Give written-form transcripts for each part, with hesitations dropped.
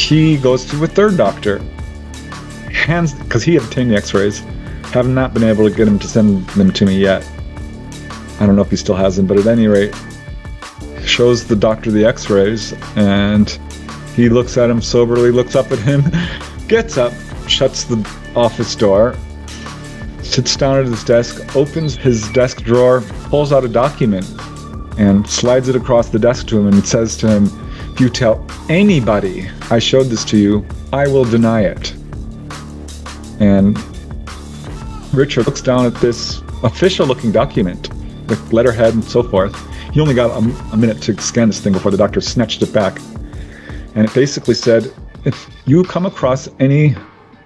he goes to a third doctor, because he obtained the x-rays, have not been able to get him to send them to me yet. I don't know if he still has them, but at any rate, shows the doctor the x-rays, and he looks at him soberly, looks up at him, gets up, shuts the office door, sits down at his desk, opens his desk drawer, pulls out a document, and slides it across the desk to him and says to him, "If you tell anybody I showed this to you, I will deny it." And Richard looks down at this official-looking document, with letterhead and so forth. He only got a minute to scan this thing before the doctor snatched it back. And it basically said, if you come across any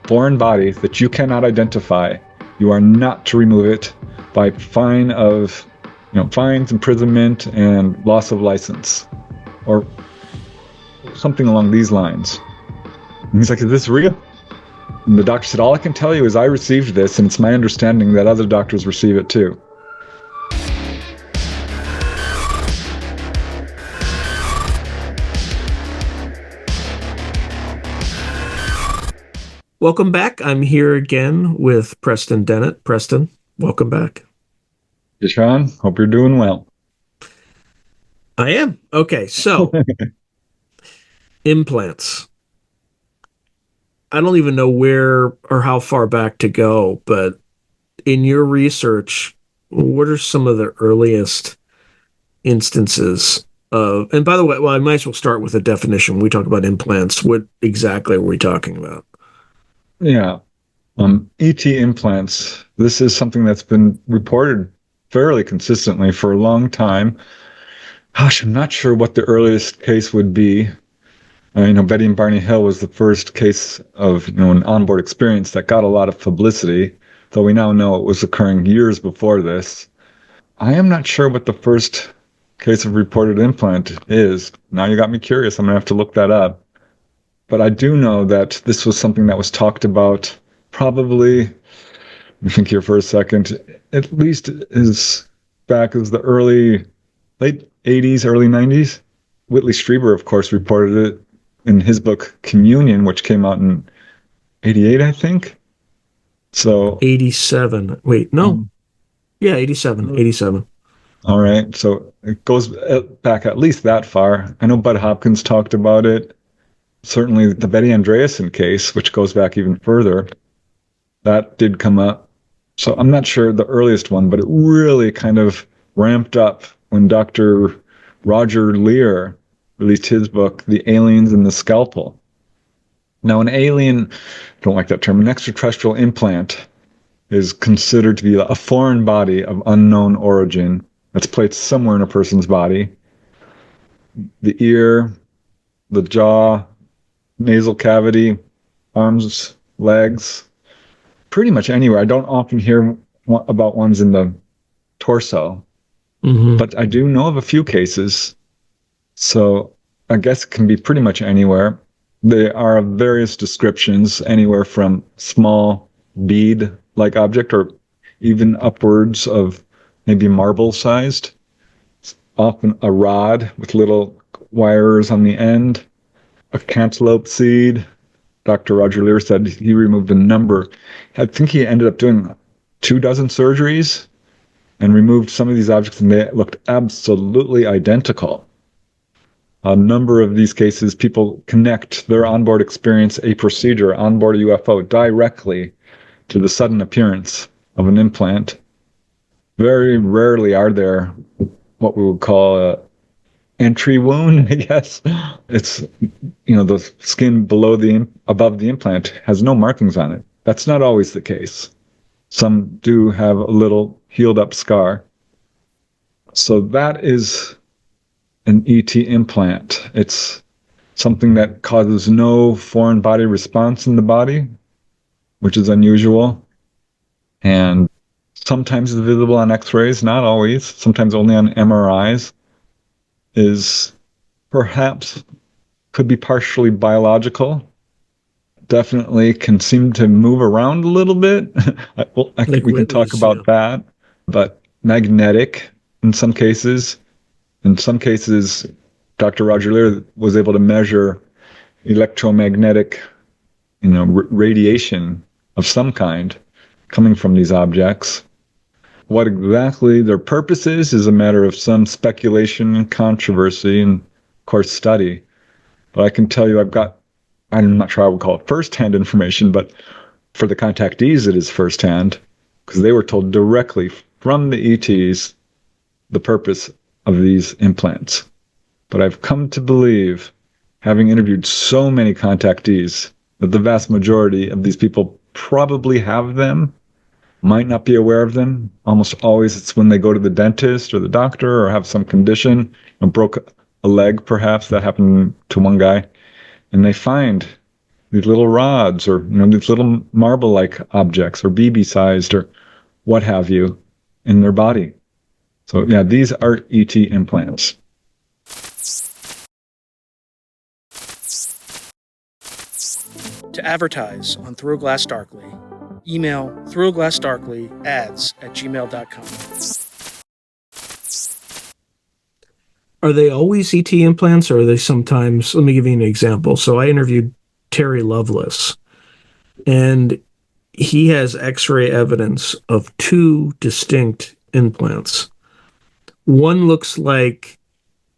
foreign body that you cannot identify, you are not to remove it by fines, imprisonment, and loss of license, or something along these lines. And he's like, "Is this real?" And the doctor said, "All I can tell you is I received this, and it's my understanding that other doctors receive it too." Welcome back. I'm here again with Preston Dennett. Preston, welcome back. Hey, Sean. Hope you're doing well. I am. Okay, so implants. I don't even know where or how far back to go, but in your research, what are some of the earliest instances of, and by the way, well, I might as well start with a definition. When we talk about implants, what exactly are we talking about? Yeah. ET implants. This is something that's been reported fairly consistently for a long time. Gosh, I'm not sure what the earliest case would be. Betty and Barney Hill was the first case of, an onboard experience that got a lot of publicity, though we now know it was occurring years before this. I am not sure what the first case of reported implant is. Now you got me curious. I'm going to have to look that up. But I do know that this was something that was talked about probably, let me think here for a second, at least as back as the late 80s, early 90s. Whitley Strieber, of course, reported it in his book Communion, which came out in 88, I think. So 87. Wait, no. Yeah, 87. All right. So it goes back at least that far. I know Bud Hopkins talked about it. Certainly the Betty Andreasson case, which goes back even further, that did come up. So I'm not sure the earliest one, but it really kind of ramped up when Dr. Roger Leir released his book, The Aliens and the Scalpel. Now, an alien, I don't like that term, an extraterrestrial implant is considered to be a foreign body of unknown origin that's placed somewhere in a person's body. The ear, the jaw, nasal cavity, arms, legs, pretty much anywhere. I don't often hear about ones in the torso, but I do know of a few cases. So I guess it can be pretty much anywhere. They are of various descriptions, anywhere from small bead-like object or even upwards of maybe marble-sized. It's often a rod with little wires on the end. A cantaloupe seed. Dr. Roger Leir said he removed a number. I think he ended up doing 24 surgeries and removed some of these objects, and they looked absolutely identical. A number of these cases, people connect their onboard experience, a procedure, onboard UFO, directly to the sudden appearance of an implant. Very rarely are there what we would call a entry wound, I guess. It's, the skin above the implant has no markings on it. That's not always the case. Some do have a little healed up scar. So that is an ET implant. It's something that causes no foreign body response in the body, which is unusual. And sometimes it's visible on x-rays, not always, sometimes only on MRIs. Is perhaps could be partially biological. Definitely can seem to move around a little bit. I think we can talk about that. But magnetic in some cases. In some cases, Dr. Roger Leir was able to measure electromagnetic, radiation of some kind coming from these objects. What exactly their purpose is a matter of some speculation and controversy and, of course, study. But I can tell you I'm not sure I would call it first-hand information, but for the contactees, it is first-hand, because they were told directly from the ETs the purpose of these implants. But I've come to believe, having interviewed so many contactees, that the vast majority of these people probably have them, might not be aware of them. Almost always it's when they go to the dentist or the doctor or have some condition, broke a leg perhaps, that happened to one guy, and they find these little rods or these little marble-like objects or BB-sized or what have you in their body. So yeah, these are ET implants. To advertise on Through a Glass Darkly, email throughaglassdarkly@gmail.com. Are they always ET implants, or are they sometimes? Let me give you an example. So I interviewed Terry Lovelace, and he has X-ray evidence of two distinct implants. One looks like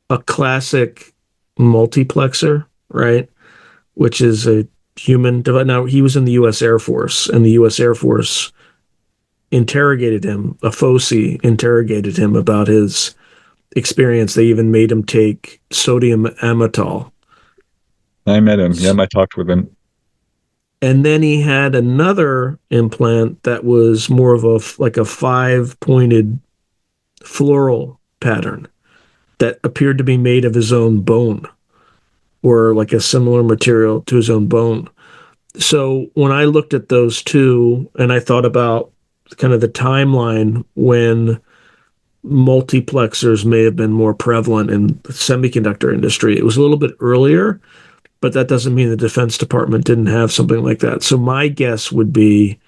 a classic multiplexer, right? Which is a human device. Now, he was in the U.S. Air Force, and the U.S. Air Force interrogated him. A FOCI interrogated him about his experience. They even made him take sodium amytal. I met him. Yeah, I talked with him. And then he had another implant that was more of a 5-pointed floral pattern that appeared to be made of his own bone, or like a similar material to his own bone. So when I looked at those two and I thought about kind of the timeline when multiplexers may have been more prevalent in the semiconductor industry, it was a little bit earlier, but that doesn't mean the Defense Department didn't have something like that. So my guess would be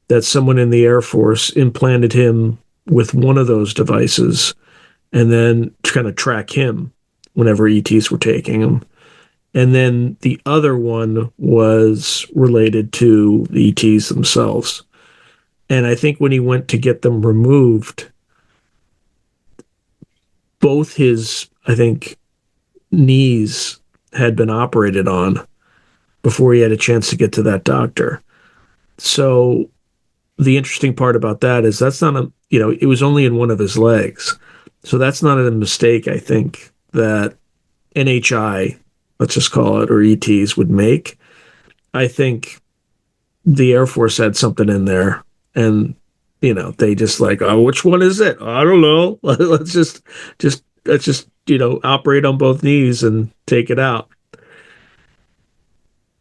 that someone in the Air Force implanted him with one of those devices and then to kind of track him whenever ETs were taking him. And then the other one was related to the ETs themselves. And I think when he went to get them removed, both his, I think, knees had been operated on before he had a chance to get to that doctor. So the interesting part about that is that's not it was only in one of his legs. So that's not a mistake, I think, that NHI, let's just call it, or ETs would make. I think the Air Force had something in there, and they just like, oh, which one is it? I don't know. let's just operate on both knees and take it out.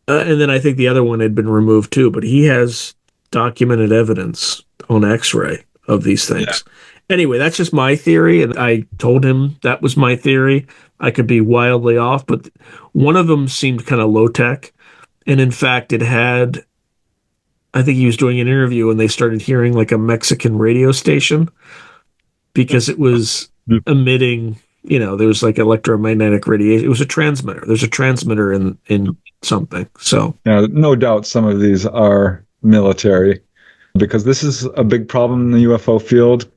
And then I think the other one had been removed too, but he has documented evidence on X-ray of these things. Yeah. Anyway, that's just my theory, and I told him that was my theory. I could be wildly off, but one of them seemed kind of low-tech, and in fact, it had, I think he was doing an interview, and they started hearing like a Mexican radio station because it was emitting, there was like electromagnetic radiation. It was a transmitter. There's a transmitter in something. So yeah, no doubt some of these are military, because this is a big problem in the UFO field.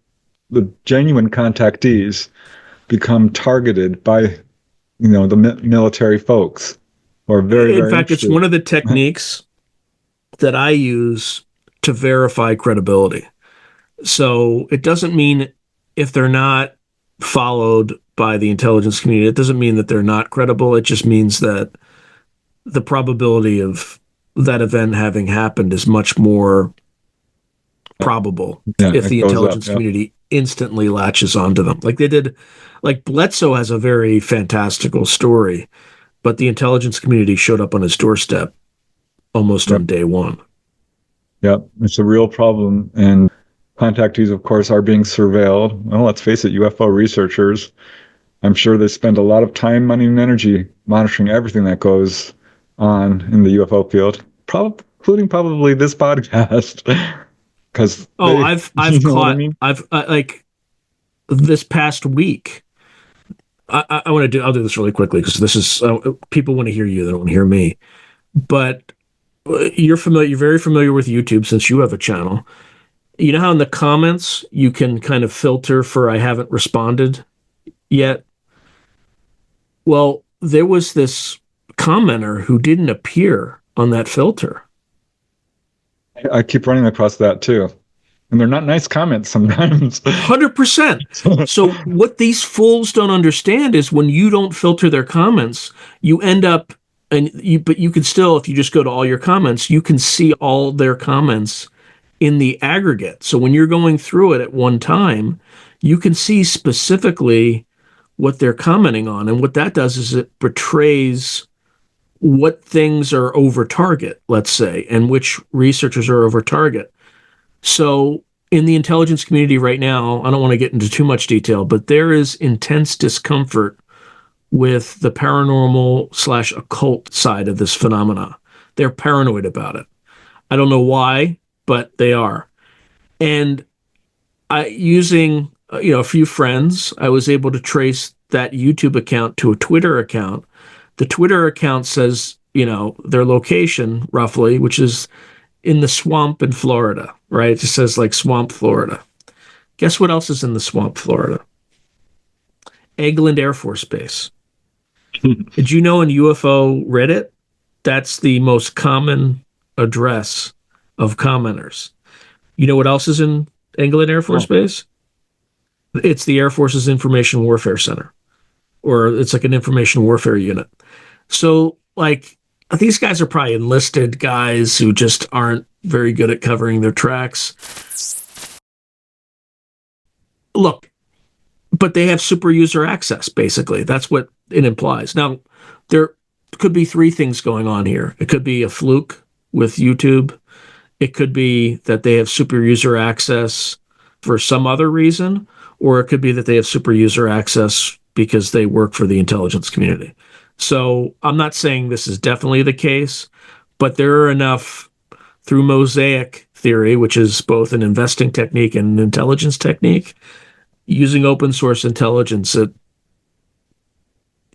The genuine contactees become targeted by, the military folks who are very, in fact, it's one of the techniques that I use to verify credibility. So it doesn't mean if they're not followed by the intelligence community, it doesn't mean that they're not credible. It just means that the probability of that event having happened is much more probable if the intelligence community instantly latches onto them. Like they did, like Bledsoe has a very fantastical story, but the intelligence community showed up on his doorstep almost on day one. Yeah, it's a real problem. And contactees, of course, are being surveilled. Well, let's face it, UFO researchers, I'm sure they spend a lot of time, money, and energy monitoring everything that goes on in the UFO field, including probably this podcast. Because I've caught, like this past week, I'll do this really quickly because this is people want to hear you, they don't want to hear me. But you're very familiar with YouTube since you have a channel. You know how in the comments you can kind of filter for I haven't responded yet? Well, there was this commenter who didn't appear on that filter. I keep running across that too. And they're not nice comments sometimes. 100%. So what these fools don't understand is when you don't filter their comments, you end up, but you can still, if you just go to all your comments, you can see all their comments in the aggregate. So when you're going through it at one time, you can see specifically what they're commenting on. And what that does is it portrays what things are over target, let's say, and which researchers are over target. So in the intelligence community right now, I don't want to get into too much detail, but there is intense discomfort with the paranormal / occult side of this phenomena. They're paranoid about it. I don't know why, but they are. And using a few friends, I was able to trace that YouTube account to a Twitter account. The Twitter account says, their location roughly, which is in the swamp in Florida, right? It just says like Swamp, Florida. Guess what else is in the Swamp, Florida? Eglin Air Force Base. Did you know in UFO Reddit, that's the most common address of commenters? You know what else is in Eglin Air Force Base? It's the Air Force's Information Warfare Center, or it's like an information warfare unit. So, like, these guys are probably enlisted guys who just aren't very good at covering their tracks. Look, but they have super user access, basically. That's what it implies. Now, there could be three things going on here. It could be a fluke with YouTube. It could be that they have super user access for some other reason, or it could be that they have super user access because they work for the intelligence community. So I'm not saying this is definitely the case, but there are enough through mosaic theory, which is both an investing technique and an intelligence technique, using open source intelligence. It's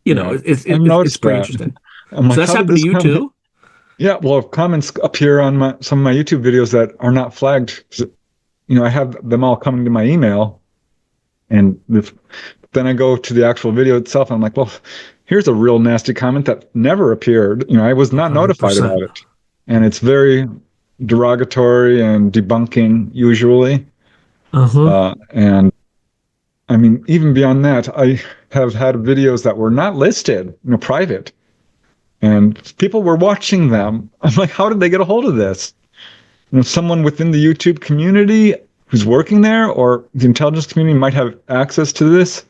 pretty interesting. So that's happened to you too? Yeah, well, comments appear on some of my YouTube videos that are not flagged. I have them all coming to my email, and then I go to the actual video itself, and I'm like, well, here's a real nasty comment that never appeared. I was not 100%. Notified about it. And it's very derogatory and debunking, usually. And, I mean, even beyond that, I have had videos that were not listed, private. And people were watching them. I'm like, how did they get a hold of this? Someone within the YouTube community who's working there, or the intelligence community might have access to this.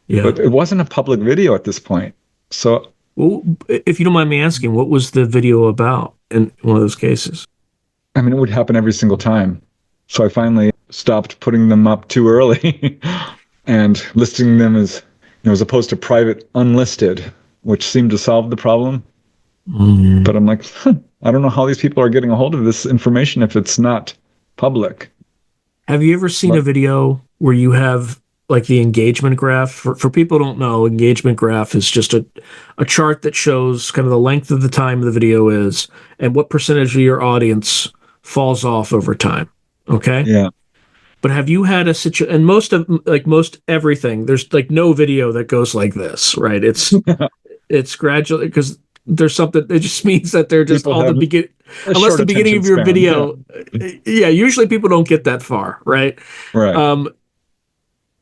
Yeah. But it wasn't a public video at this point. So, well, if you don't mind me asking, what was the video about in one of those cases? I mean, it would happen every single time. So I finally stopped putting them up too early and listing them as, as opposed to private unlisted, which seemed to solve the problem. But I'm like, I don't know how these people are getting a hold of this information if it's not public. Have you ever seen a video where you have like the engagement graph? For people who don't know, engagement graph is just a chart that shows kind of the length of the time the video is and what percentage of your audience falls off over time. Okay? Yeah. But have you had a situation, and most everything, there's like no video that goes like this, right? It's gradually, because there's something, it just means that they're just all the beginning, unless the beginning of your video, usually people don't get that far, right? Right.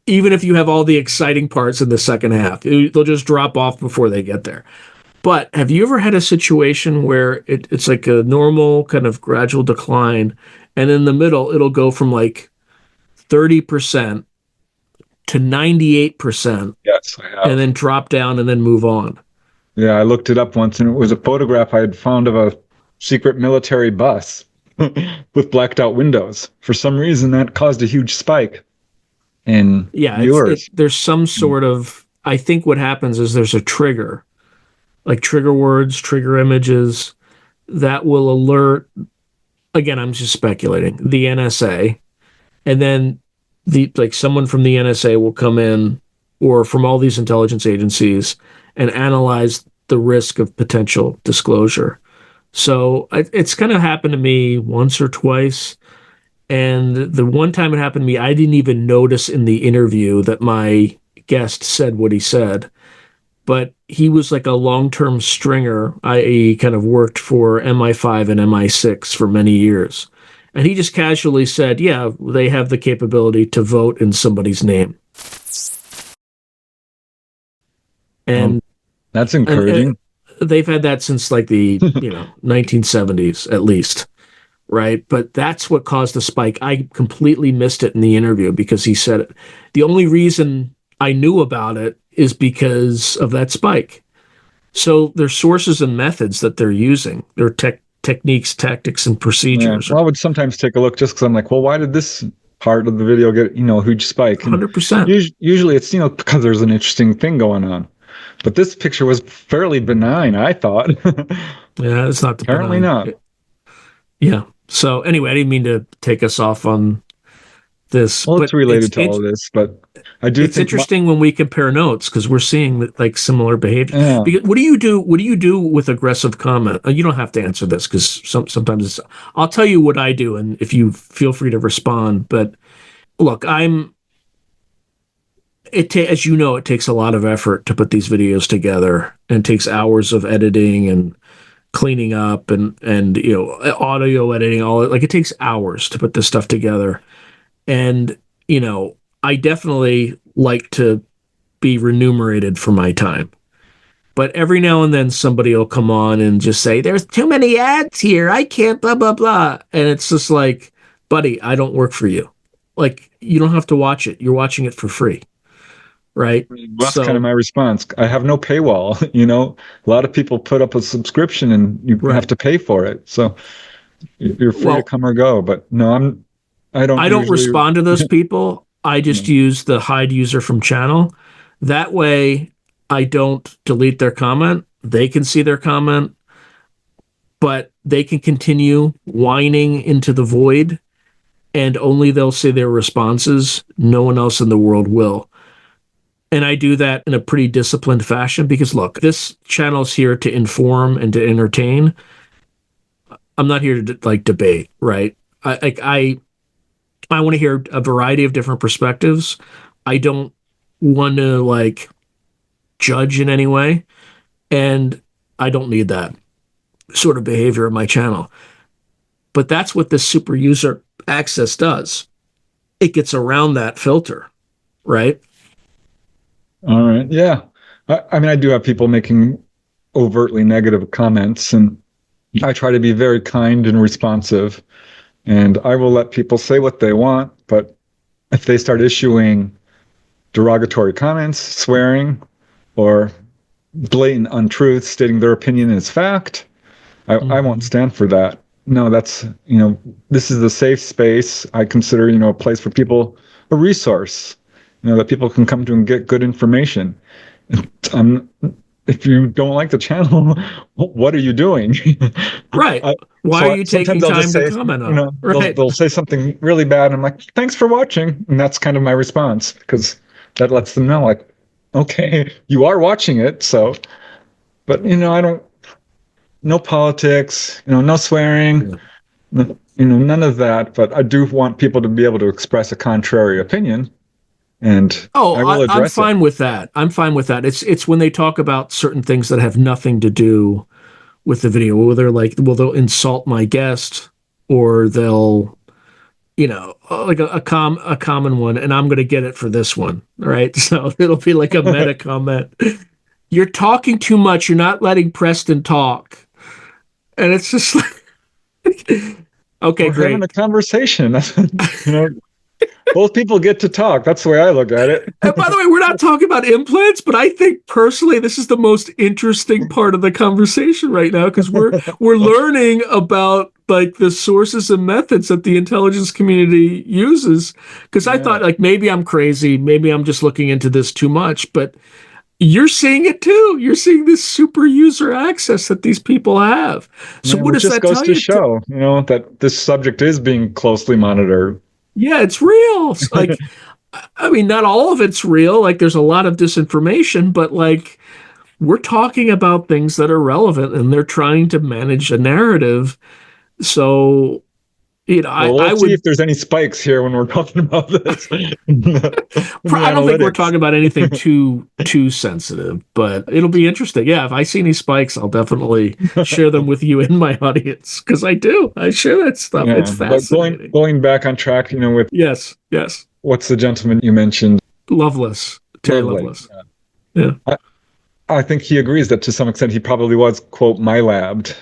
Even if you have all the exciting parts in the second half, they'll just drop off before they get there. But have you ever had a situation where it's like a normal kind of gradual decline, and in the middle, it'll go from like 30% to 98%. Yes, I have. And then drop down and then move on. Yeah, I looked it up once, and it was a photograph I had found of a secret military bus with blacked out windows. For some reason, that caused a huge spike in viewers. There's some sort of, I think what happens is there's a trigger, like trigger words, trigger images, that will alert, again, I'm just speculating, the NSA, and then someone from the NSA will come in or from all these intelligence agencies and analyzed the risk of potential disclosure. So it's kind of happened to me once or twice. And the one time it happened to me, I didn't even notice in the interview that my guest said what he said. But he was like a long-term stringer, i.e., kind of worked for MI5 and MI6 for many years. And he just casually said, yeah, they have the capability to vote in somebody's name. And that's encouraging. And they've had that since like the 1970s at least, right? But that's what caused the spike. I completely missed it in the interview because he said it. The only reason I knew about it is because of that spike. So there's sources and methods that they're using. Their techniques, tactics, and procedures. Yeah. Well, I would sometimes take a look just because I'm like, well, why did this part of the video get, a huge spike? 100%. Usually it's, because there's an interesting thing going on. But this picture was fairly benign, I thought. Yeah, it's not apparently not. Yeah. So anyway, I didn't mean to take us off on this. Well, it's related to all of this, but I do. It's interesting when we compare notes because we're seeing like similar behavior. Yeah. Because what do you do? What do you do with aggressive comment? You don't have to answer this because sometimes it's. I'll tell you what I do, and if you feel free to respond. But look, as you know, it takes a lot of effort to put these videos together, and it takes hours of editing and cleaning up and audio editing. It takes hours to put this stuff together, and I definitely like to be remunerated for my time. But every now and then somebody will come on and just say, there's too many ads here. I can't blah, blah, blah. And it's just like, buddy, I don't work for you. Like, you don't have to watch it. You're watching it for free. Right? That's kind of my response. I have no paywall. A lot of people put up a subscription and you have to pay for it. So you're free to come or go. But no, I don't respond to those people. I just use the hide user from channel. That way I don't delete their comment. They can see their comment, but they can continue whining into the void, and only they'll see their responses. No one else in the world will. And I do that in a pretty disciplined fashion because, look, this channel's here to inform and to entertain. I'm not here to debate, right? I want to hear a variety of different perspectives. I don't want to judge in any way, and I don't need that sort of behavior in my channel. But that's what this super user access does. It gets around that filter, right? All right. Yeah. I do have people making overtly negative comments, and I try to be very kind and responsive, and I will let people say what they want. But if they start issuing derogatory comments, swearing, or blatant untruths, stating their opinion as fact, I won't stand for that. No, that's, this is a safe space. I consider, a place for people, a resource, that people can come to and get good information. If you don't like the channel, what are you doing? Right. Why are you taking time to comment on it? Right. They'll say something really bad, and I'm like, thanks for watching. And that's kind of my response, because that lets them know, okay, you are watching it. So, but, no politics, no swearing, none of that. But I do want people to be able to express a contrary opinion. And I'm fine with that. I'm fine with that. It's when they talk about certain things that have nothing to do with the video, where they're like, well, they'll insult my guest, or they'll, a common one, and I'm going to get it for this one, right? So it'll be like a meta comment. You're talking too much. You're not letting Preston talk, and it's just like, okay, we're great. Having a conversation. Both people get to talk. That's the way I look at it. And by the way, we're not talking about implants, but I think personally this is the most interesting part of the conversation right now, because we're learning about the sources and methods that the intelligence community uses. Because I thought maybe I'm crazy, maybe I'm just looking into this too much, but you're seeing it too. You're seeing this super user access that these people have. So what does that tell you? It just goes to show, that this subject is being closely monitored. Yeah, it's real. I mean, not all of it's real. Like, there's a lot of disinformation, but like, we're talking about things that are relevant, and they're trying to manage a narrative. So, Well, I let's see would. if there's any spikes here when we're talking about this in the I don't think we're analytics. talking about anything too sensitive, but it'll be interesting. Yeah, if I see any spikes, I'll definitely share them with you in my audience because I do. I share that stuff. It's Yeah, but going fascinating. going back on track, with Yes, yes. what's the gentleman you mentioned, Loveless, Terry Lovely. Loveless. Yeah, I, I think he agrees that to some extent he probably was, quote, my labbed.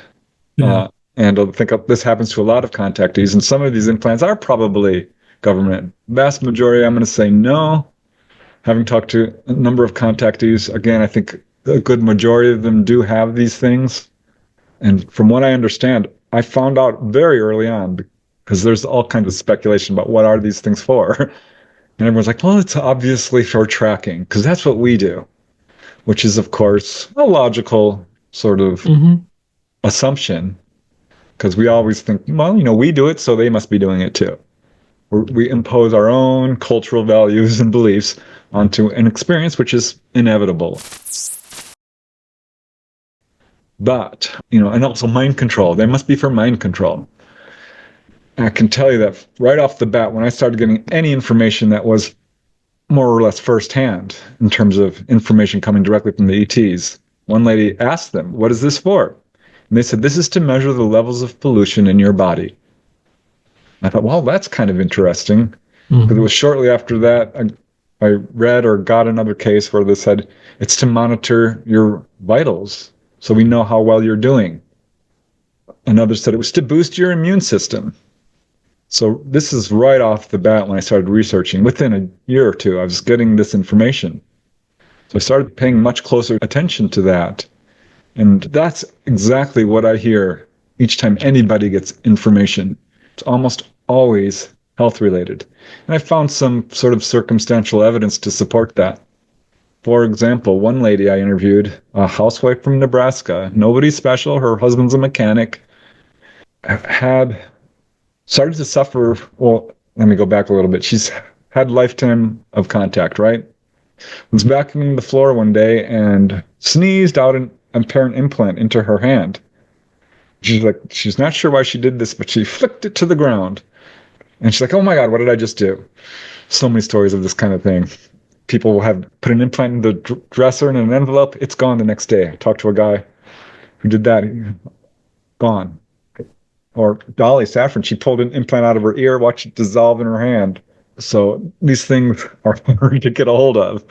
yeah. And I think this happens to a lot of contactees, and some of these implants are probably government. Vast majority, I'm going to say no. Having talked to a number of contactees, again, I think a good majority of them do have these things. And from what I understand, I found out very early on, because there's all kinds of speculation about what are these things for. And everyone's like, well, it's obviously for tracking, because that's what we do, which is, of course, a logical sort of Mm-hmm. assumption, because we always think, well, we do it, so they must be doing it too. We impose our own cultural values and beliefs onto an experience which is inevitable. But, and also mind control. They must be for mind control. And I can tell you that right off the bat, when I started getting any information that was more or less firsthand in terms of information coming directly from the ETs, one lady asked them, what is this for? And they said, this is to measure the levels of pollution in your body. I thought, well, that's kind of interesting. Because it was shortly after that I read or got another case where they said it's to monitor your vitals so we know how well you're doing. Another said it was to boost your immune system. So this is right off the bat when I started researching. Within a year or two, I was getting this information. So I started paying much closer attention to that. And that's exactly what I hear each time anybody gets information. It's almost always health related. And I found some sort of circumstantial evidence to support that. For example, one lady I interviewed, a housewife from Nebraska, nobody special, her husband's a mechanic, had started to suffer. Well, let me go back a little bit. She's had lifetime of contact, right? Was vacuuming the floor one day and sneezed out an apparent implant into her hand. She's not sure why she did this, but she flicked it to the ground. And she's like, oh my God, what did I just do? So many stories of this kind of thing. People will have put an implant in the dresser in an envelope. It's gone the next day. I talked to a guy who did that. Gone. Or Dolly Saffron, she pulled an implant out of her ear, watched it dissolve in her hand. So these things are hard to get a hold of.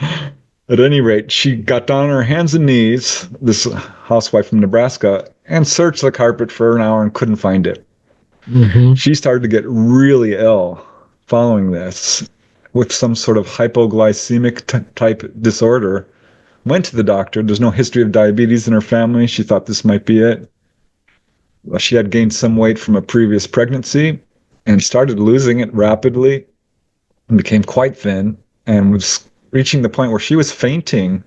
At any rate, she got down on her hands and knees, this housewife from Nebraska, and searched the carpet for an hour and couldn't find it. Mm-hmm. She started to get really ill following this with some sort of hypoglycemic type disorder. Went to the doctor. There's no history of diabetes in her family. She thought this might be it. She had gained some weight from a previous pregnancy and started losing it rapidly and became quite thin and was reaching the point where she was fainting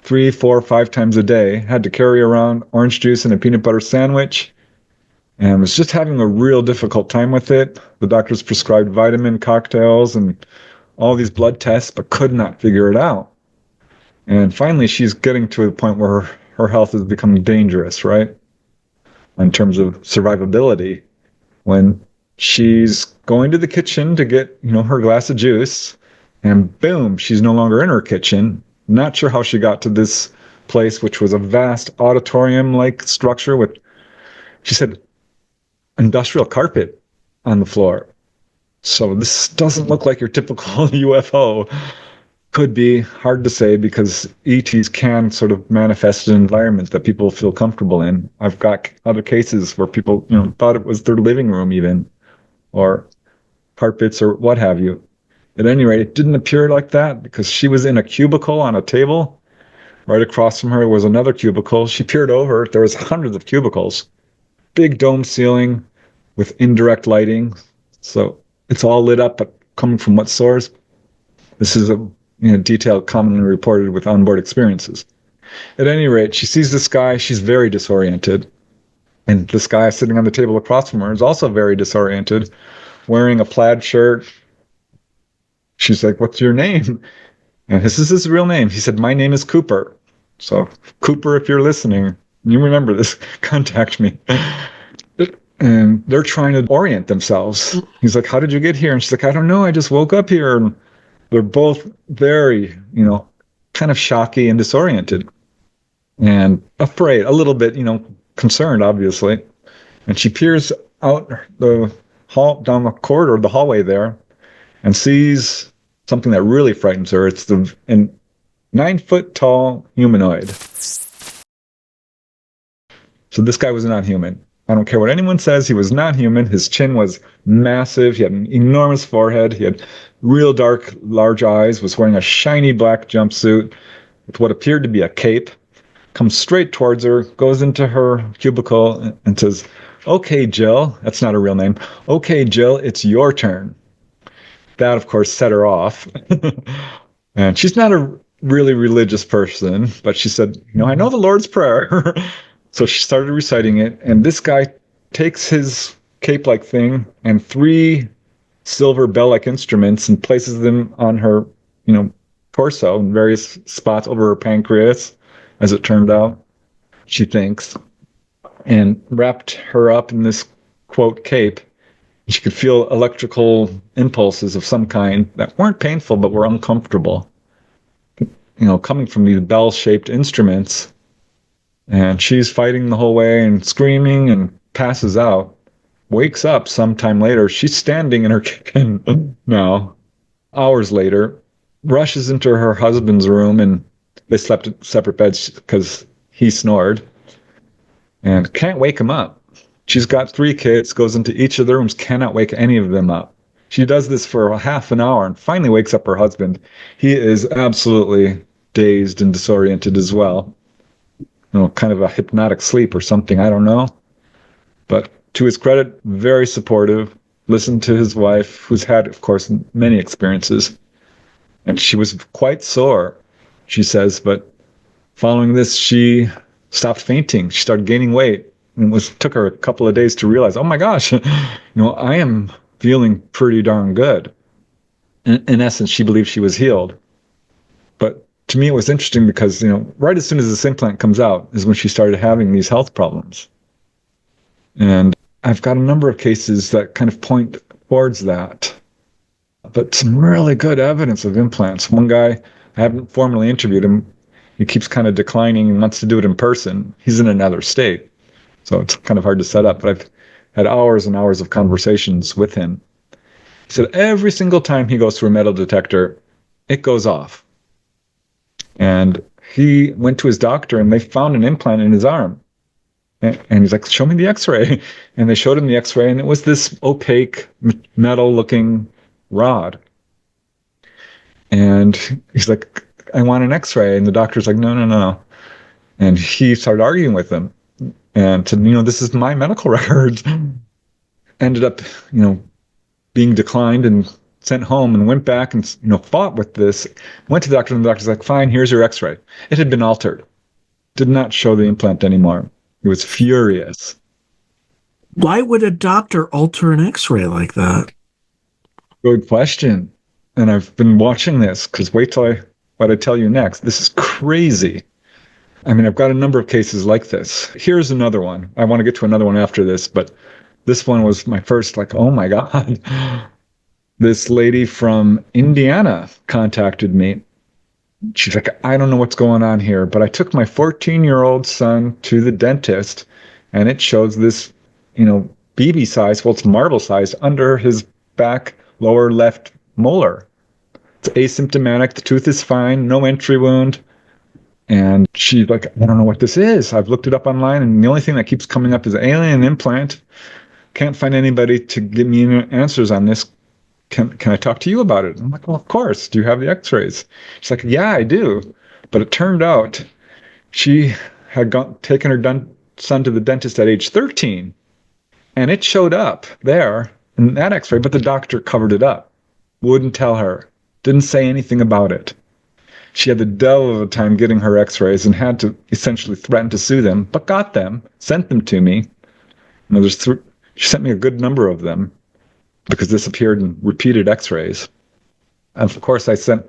3, 4, 5 times a day, had to carry around orange juice and a peanut butter sandwich, and was just having a real difficult time with it. The doctors prescribed vitamin cocktails and all these blood tests, but could not figure it out. And finally, she's getting to the point where her health is becoming dangerous, right? In terms of survivability, when she's going to the kitchen to get, her glass of juice, and boom, she's no longer in her kitchen. Not sure how she got to this place, which was a vast auditorium-like structure with, she said, industrial carpet on the floor. So this doesn't look like your typical UFO. Could be hard to say because ETs can sort of manifest in environments that people feel comfortable in. I've got other cases where people, thought it was their living room even, or carpets or what have you. At any rate, it didn't appear like that because she was in a cubicle on a table. Right across from her was another cubicle. She peered over. There was hundreds of cubicles. Big dome ceiling with indirect lighting. So it's all lit up, but coming from what source? This is a detail commonly reported with onboard experiences. At any rate, she sees this guy. She's very disoriented. And this guy sitting on the table across from her is also very disoriented, wearing a plaid shirt, She's like, what's your name? And this is his real name. He said, my name is Cooper. So, Cooper, if you're listening, you remember this, contact me. And they're trying to orient themselves. He's like, how did you get here? And she's like, I don't know. I just woke up here. And they're both very, kind of shocky and disoriented and afraid, a little bit, concerned, obviously. And she peers out the down the corridor, the hallway there, and sees something that really frightens her. It's a 9-foot tall humanoid. So this guy was not human. I don't care what anyone says, he was not human. His chin was massive. He had an enormous forehead. He had real dark, large eyes, was wearing a shiny black jumpsuit with what appeared to be a cape, comes straight towards her, goes into her cubicle and says, okay, Jill, that's not her real name. Okay, Jill, it's your turn. That, of course, set her off. And she's not a really religious person, but she said, I know the Lord's Prayer. So she started reciting it, and this guy takes his cape-like thing and 3 silver bell-like instruments and places them on her, torso in various spots over her pancreas, as it turned out, she thinks, and wrapped her up in this, quote, cape. She could feel electrical impulses of some kind that weren't painful but were uncomfortable, coming from these bell-shaped instruments. And she's fighting the whole way and screaming and passes out. Wakes up sometime later. She's standing in her kitchen now, hours later, rushes into her husband's room, and they slept in separate beds because he snored, and can't wake him up. She's got 3 kids, goes into each of the rooms, cannot wake any of them up. She does this for half an hour and finally wakes up her husband. He is absolutely dazed and disoriented as well. Kind of a hypnotic sleep or something, I don't know. But to his credit, very supportive, listened to his wife, who's had, of course, many experiences. And she was quite sore, she says, but following this, she stopped fainting. She started gaining weight. And it took her a couple of days to realize, oh my gosh, I am feeling pretty darn good. In essence, she believed she was healed. But to me, it was interesting because, right as soon as this implant comes out is when she started having these health problems. And I've got a number of cases that kind of point towards that. But some really good evidence of implants. One guy, I haven't formally interviewed him. He keeps kind of declining and wants to do it in person. He's in another state, so it's kind of hard to set up. But I've had hours and hours of conversations with him. He said every single time he goes through a metal detector, it goes off. And he went to his doctor, and they found an implant in his arm. And he's like, show me the x-ray. And they showed him the x-ray, and it was this opaque, metal-looking rod. And he's like, I want an x-ray. And the doctor's like, no. And he started arguing with them and said, this is my medical records. Ended up, being declined and sent home, and went back and, fought with this. Went to the doctor, and the doctor's like, fine, here's your x-ray. It had been altered. Did not show the implant anymore. He was furious. Why would a doctor alter an x-ray like that? Good question. And I've been watching this, because wait till what I tell you next. This is crazy. I mean, I've got a number of cases like this. Here's another one. I want to get to another one after this, but this one was my first, oh my God. This lady from Indiana contacted me. She's like, I don't know what's going on here, but I took my 14-year-old son to the dentist, and it shows this, BB size, well, it's marble size, under his back lower left molar. It's asymptomatic. The tooth is fine. No entry wound. And she's like, I don't know what this is. I've looked it up online, and the only thing that keeps coming up is alien implant. Can't find anybody to give me answers on this. Can I talk to you about it? I'm like, well, of course. Do you have the x-rays? She's like, yeah, I do. But it turned out she had taken her son to the dentist at age 13, and it showed up there in that x-ray, but the doctor covered it up. Wouldn't tell her. Didn't say anything about it. She had the devil of a time getting her x-rays and had to essentially threaten to sue them, but got them, sent them to me. She sent me a good number of them, because this appeared in repeated x-rays. Of course, I sent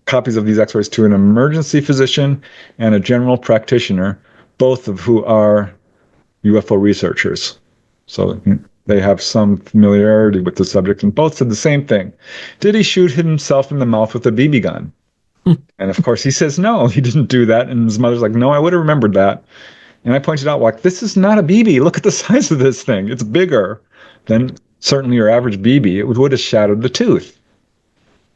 copies of these x-rays to an emergency physician and a general practitioner, both of who are UFO researchers. So they have some familiarity with the subject, and both said the same thing. Did he shoot himself in the mouth with a BB gun? And of course, he says, no, he didn't do that. And his mother's like, no, I would have remembered that. And I pointed out, like, this is not a BB. Look at the size of this thing. It's bigger than certainly your average BB. It would have shattered the tooth.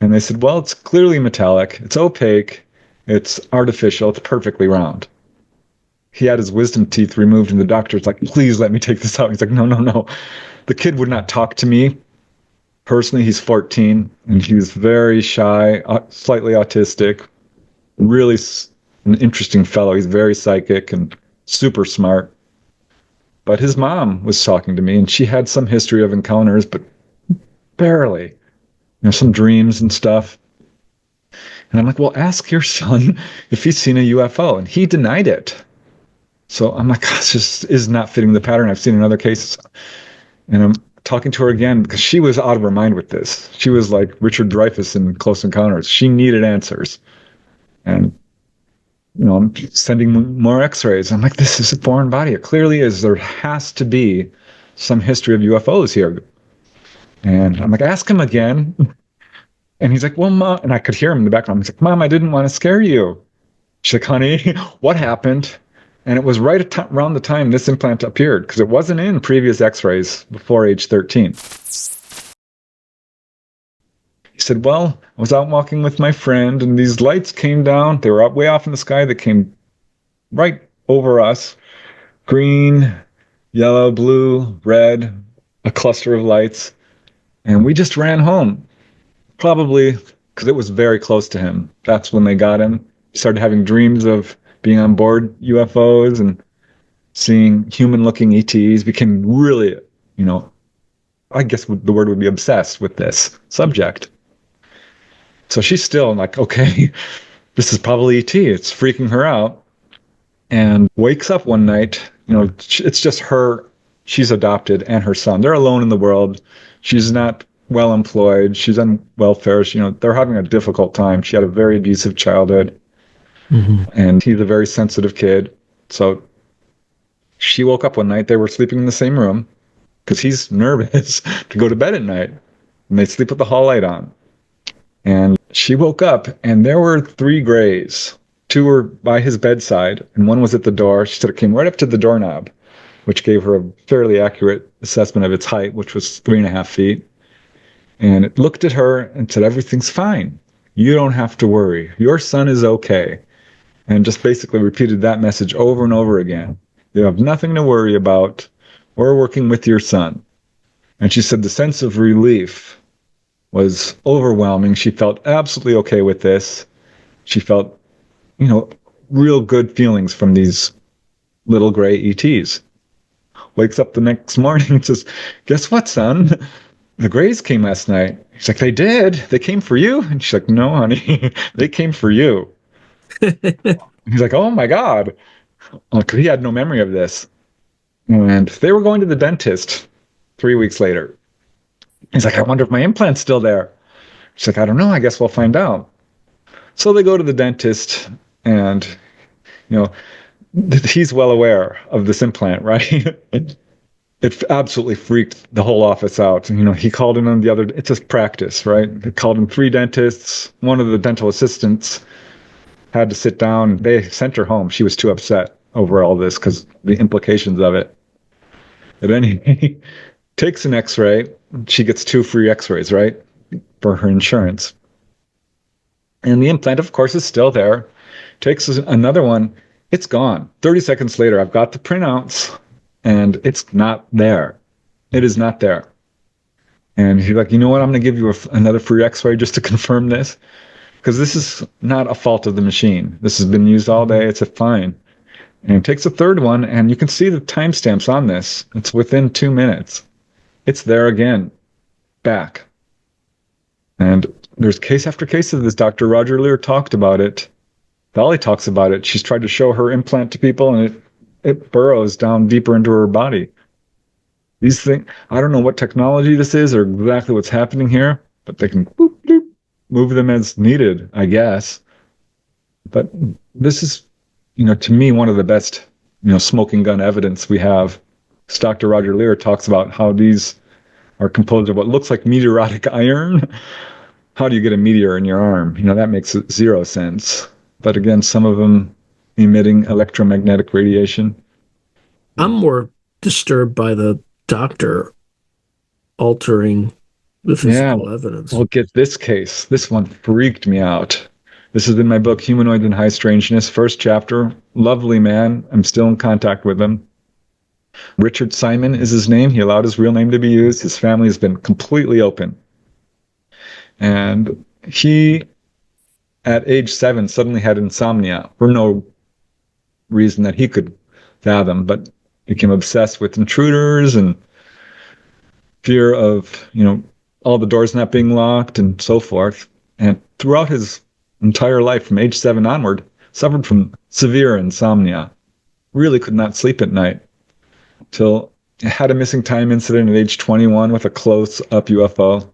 And they said, well, it's clearly metallic. It's opaque. It's artificial. It's perfectly round. He had his wisdom teeth removed, and the doctor's like, please let me take this out. He's like, no, no, no. The kid would not talk to me. Personally, he's 14, and he was very shy, slightly autistic, really an interesting fellow. He's very psychic and super smart. But his mom was talking to me, and she had some history of encounters, but barely. Some dreams and stuff. And I'm like, well, ask your son if he's seen a UFO. And he denied it. So I'm like, this just is not fitting the pattern I've seen in other cases. And I'm talking to her again because she was out of her mind with this. She was like Richard Dreyfuss in Close Encounters. She needed answers. And, I'm sending more x-rays. I'm like, this is a foreign body. It clearly is. There has to be some history of UFOs here. And I'm like, ask him again. And he's like, well, Mom, and I could hear him in the background. He's like, Mom, I didn't want to scare you. She's like, honey, what happened? And it was right around the time this implant appeared, because it wasn't in previous x-rays before age 13. He said, well, I was out walking with my friend, and these lights came down. They were up way off in the sky. They came right over us. Green, yellow, blue, red, a cluster of lights. And we just ran home, probably because it was very close to him. That's when they got him. He started having dreams of being on board UFOs and seeing human-looking ETs. Became really, I guess the word would be obsessed with this subject. So she's still like, okay, this is probably ET. It's freaking her out. And wakes up one night, it's just her. She's adopted, and her son. They're alone in the world. She's not well employed. She's on welfare. They're having a difficult time. She had a very abusive childhood. Mm-hmm. And he's a very sensitive kid. So she woke up one night. They were sleeping in the same room because he's nervous to go to bed at night. And they sleep with the hall light on. And she woke up, and there were 3 grays. 2 were by his bedside, and 1 was at the door. She said it came right up to the doorknob, which gave her a fairly accurate assessment of its height, which was 3.5 feet. And it looked at her and said, everything's fine. You don't have to worry. Your son is okay. And just basically repeated that message over and over again. You have nothing to worry about. We're working with your son. And she said the sense of relief was overwhelming. She felt absolutely okay with this. She felt, real good feelings from these little gray ETs. Wakes up the next morning and says, guess what, son? The Grays came last night. He's like, they did? They came for you? And she's like, no, honey, they came for you. He's like, oh my God. Like, he had no memory of this. And they were going to the dentist 3 weeks later. He's like, I wonder if my implant's still there. She's like, I don't know. I guess we'll find out. So they go to the dentist, and, he's well aware of this implant, right? It absolutely freaked the whole office out. He called in on the other, it's just practice, right? He called in 3 dentists. One of the dental assistants had to sit down. They sent her home. She was too upset over all this because the implications of it. But then he takes an x-ray. She gets 2 free x-rays, right? For her insurance. And the implant, of course, is still there. Takes another one. It's gone. 30 seconds later, I've got the printouts, and it's not there. It is not there. And he's like, you know what? I'm going to give you another free x-ray just to confirm this. Because this is not a fault of the machine. This has been used all day. It's fine. And it takes a 3rd one, and you can see the timestamps on this. It's within 2 minutes. It's there again. Back. And there's case after case of this. Dr. Roger Lear talked about it. Dolly talks about it. She's tried to show her implant to people, and it burrows down deeper into her body. These things, I don't know what technology this is or exactly what's happening here, but they can boop, boop, move them as needed, I guess. But this is, to me, one of the best, smoking gun evidence we have. Dr. Roger Leir talks about how these are composed of what looks like meteoritic iron. How do you get a meteor in your arm? That makes zero sense. But again, some of them emitting electromagnetic radiation. I'm more disturbed by the doctor altering the physical evidence. Well, get this case. This one freaked me out. This is in my book, Humanoids in High Strangeness, first chapter. Lovely man. I'm still in contact with him. Richard Simon is his name. He allowed his real name to be used. His family has been completely open. And he, at age 7, suddenly had insomnia for no reason that he could fathom, but became obsessed with intruders and fear of, all the doors not being locked and so forth. And throughout his entire life, from age 7 onward, suffered from severe insomnia. Really could not sleep at night. Till had a missing time incident at age 21 with a close-up UFO.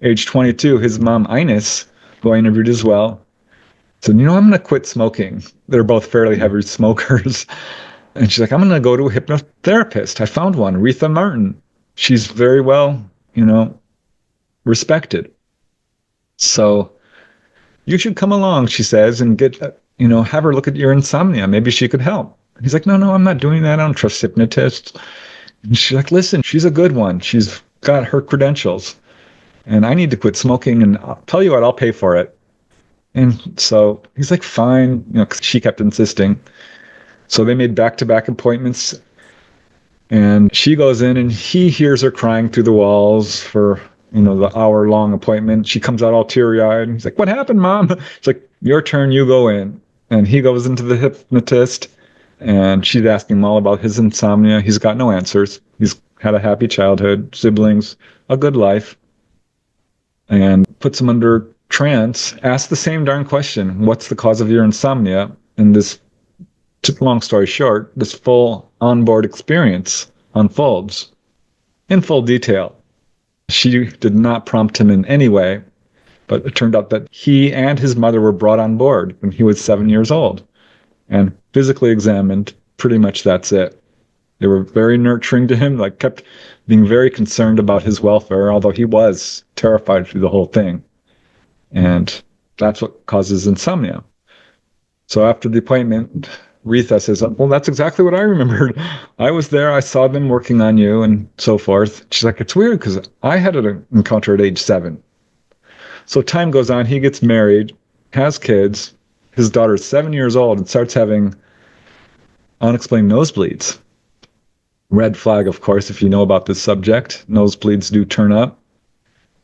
Age 22, his mom, Ines, who I interviewed as well, said, I'm going to quit smoking. They're both fairly heavy smokers. And she's like, I'm going to go to a hypnotherapist. I found one, Retha Martin. She's very well, respected. So you should come along, she says, and get, have her look at your insomnia. Maybe she could help. And he's like, no, I'm not doing that. I don't trust hypnotists. And she's like, listen, she's a good one. She's got her credentials. And I need to quit smoking, and I'll tell you what, I'll pay for it. And so he's like, fine, 'cause she kept insisting. So they made back-to-back appointments, and she goes in, and he hears her crying through the walls for, the hour-long appointment. She comes out all teary-eyed, and he's like, what happened, Mom? She's like, your turn, you go in. And he goes into the hypnotist, and she's asking him all about his insomnia. He's got no answers. He's had a happy childhood, siblings, a good life. And puts him under trance, asks the same darn question, what's the cause of your insomnia? And this, long story short, this full onboard experience unfolds in full detail. She did not prompt him in any way, but it turned out that he and his mother were brought on board when he was 7 years old and physically examined. Pretty much that's it. They were very nurturing to him, kept being very concerned about his welfare, although he was terrified through the whole thing. And that's what causes insomnia. So after the appointment, Retha says, well, that's exactly what I remembered. I was there, I saw them working on you and so forth. She's like, it's weird because I had an encounter at age 7. So time goes on, he gets married, has kids. His daughter's 7 years old and starts having unexplained nosebleeds. Red flag, of course, if you know about this subject. Nosebleeds do turn up.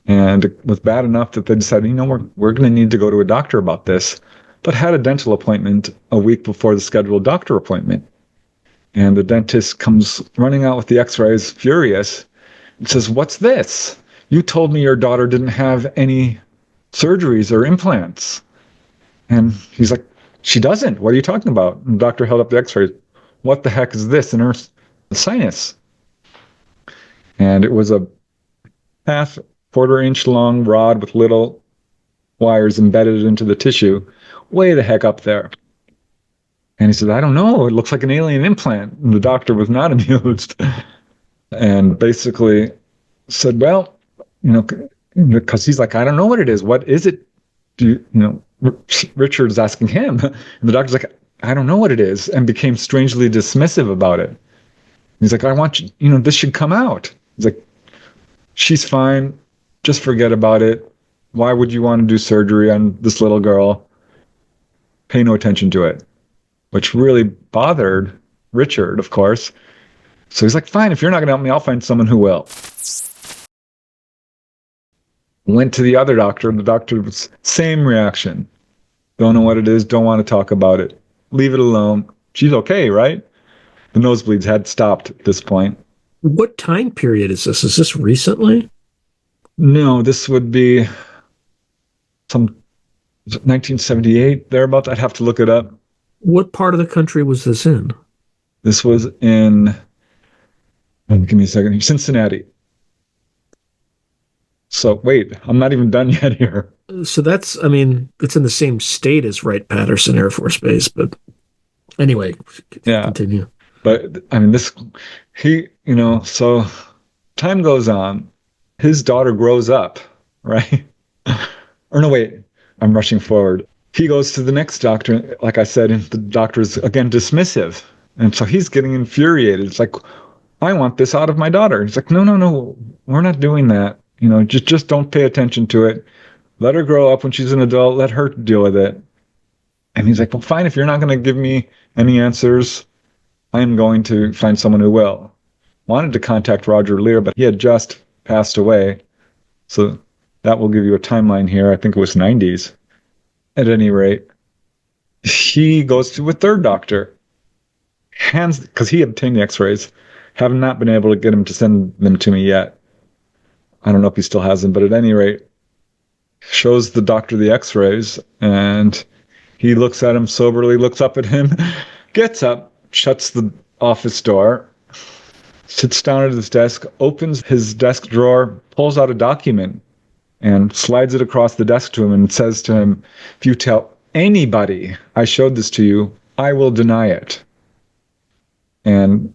And it was bad enough that they decided, we're going to need to go to a doctor about this. But had a dental appointment a week before the scheduled doctor appointment. And the dentist comes running out with the x-rays, furious, and says, what's this? You told me your daughter didn't have any surgeries or implants. And he's like, she doesn't. What are you talking about? And the doctor held up the x-rays. What the heck is this in her sinus? And it was a quarter-inch long rod with little wires embedded into the tissue, way the heck up there. And he said, I don't know, it looks like an alien implant. And the doctor was not amused. And basically said, well, because he's like, I don't know what it is. What is it? Richard's asking him. And the doctor's like, I don't know what it is, and became strangely dismissive about it. He's like, I want you, this should come out. He's like, she's fine. Just forget about it. Why would you want to do surgery on this little girl? Pay no attention to it. Which really bothered Richard, of course. So he's like, fine, if you're not going to help me, I'll find someone who will. Went to the other doctor, and the doctor was same reaction. Don't know what it is, don't want to talk about it. Leave it alone. She's okay, right? The nosebleeds had stopped at this point. What time period is this? Is this recently? No, this would be some 1978, thereabouts. I'd have to look it up. What part of the country was this in? This was in, give me a second, Cincinnati. So wait, I'm not even done yet here. So that's, I mean, it's in the same state as Wright-Patterson Air Force Base, but anyway, Yeah. continue. But I mean, so time goes on. His daughter grows up, right? Or no, wait, I'm rushing forward. He goes to the next doctor, like I said, and the doctor's again dismissive. And so he's getting infuriated. It's like, I want this out of my daughter. He's like, no, no, no, we're not doing that. Just don't pay attention to it. Let her grow up when she's an adult. Let her deal with it. And he's like, well, fine, if you're not going to give me any answers, I'm going to find someone who will. Wanted to contact Roger Lear, but he had just passed away. So that will give you a timeline here. I think it was 90s. At any rate, he goes to a third doctor, because he obtained the x-rays. Have not been able to get him to send them to me yet. I don't know if he still has them, but at any rate, shows the doctor the x-rays, and he looks at him soberly, looks up at him, gets up, shuts the office door, sits down at his desk, opens his desk drawer, pulls out a document, and slides it across the desk to him and says to him, if you tell anybody I showed this to you, I will deny it. And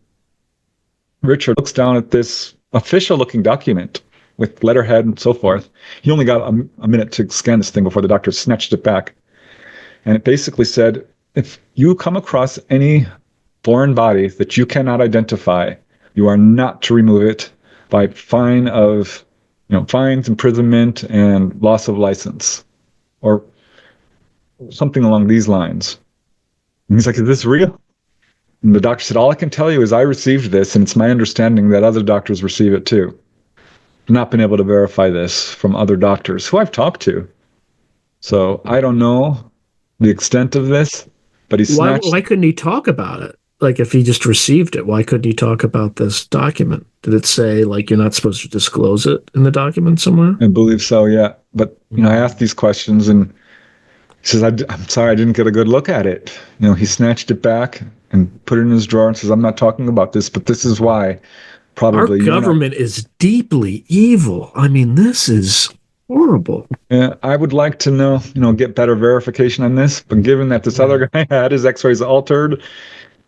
Richard looks down at this official-looking document with letterhead and so forth. He only got a minute to scan this thing before the doctor snatched it back. And it basically said, if you come across any foreign body that you cannot identify, you are not to remove it by fines, imprisonment, and loss of license, or something along these lines. And he's like, is this real? And the doctor said, all I can tell you is I received this, and it's my understanding that other doctors receive it too. I've not been able to verify this from other doctors who I've talked to. So I don't know the extent of this, but he snatched... Why couldn't he talk about it? Like, if he just received it, why couldn't he talk about this document? Did it say, like, you're not supposed to disclose it in the document somewhere? I believe so, yeah. But, I asked these questions, and he says, I'm sorry, I didn't get a good look at it. He snatched it back and put it in his drawer and says, I'm not talking about this, but this is why. Probably our government is deeply evil. I mean, this is horrible. Yeah, I would like to know, get better verification on this. But given that this other guy had his x-rays altered,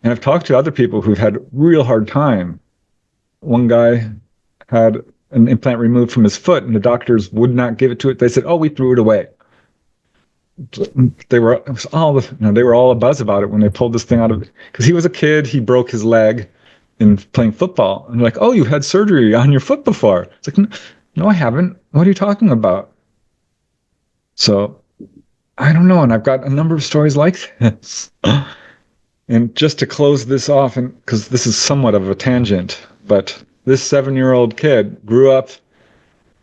and I've talked to other people who've had real hard time. One guy had an implant removed from his foot, and the doctors would not give it to it. They said, oh, we threw it away. They were all abuzz about it when they pulled this thing out of it. Because he was a kid, he broke his leg in playing football. And they're like, oh, you've had surgery on your foot before. It's like, no, I haven't. What are you talking about? So, I don't know. And I've got a number of stories like this. And just to close this off, and because this is somewhat of a tangent, but this 7-year-old kid grew up,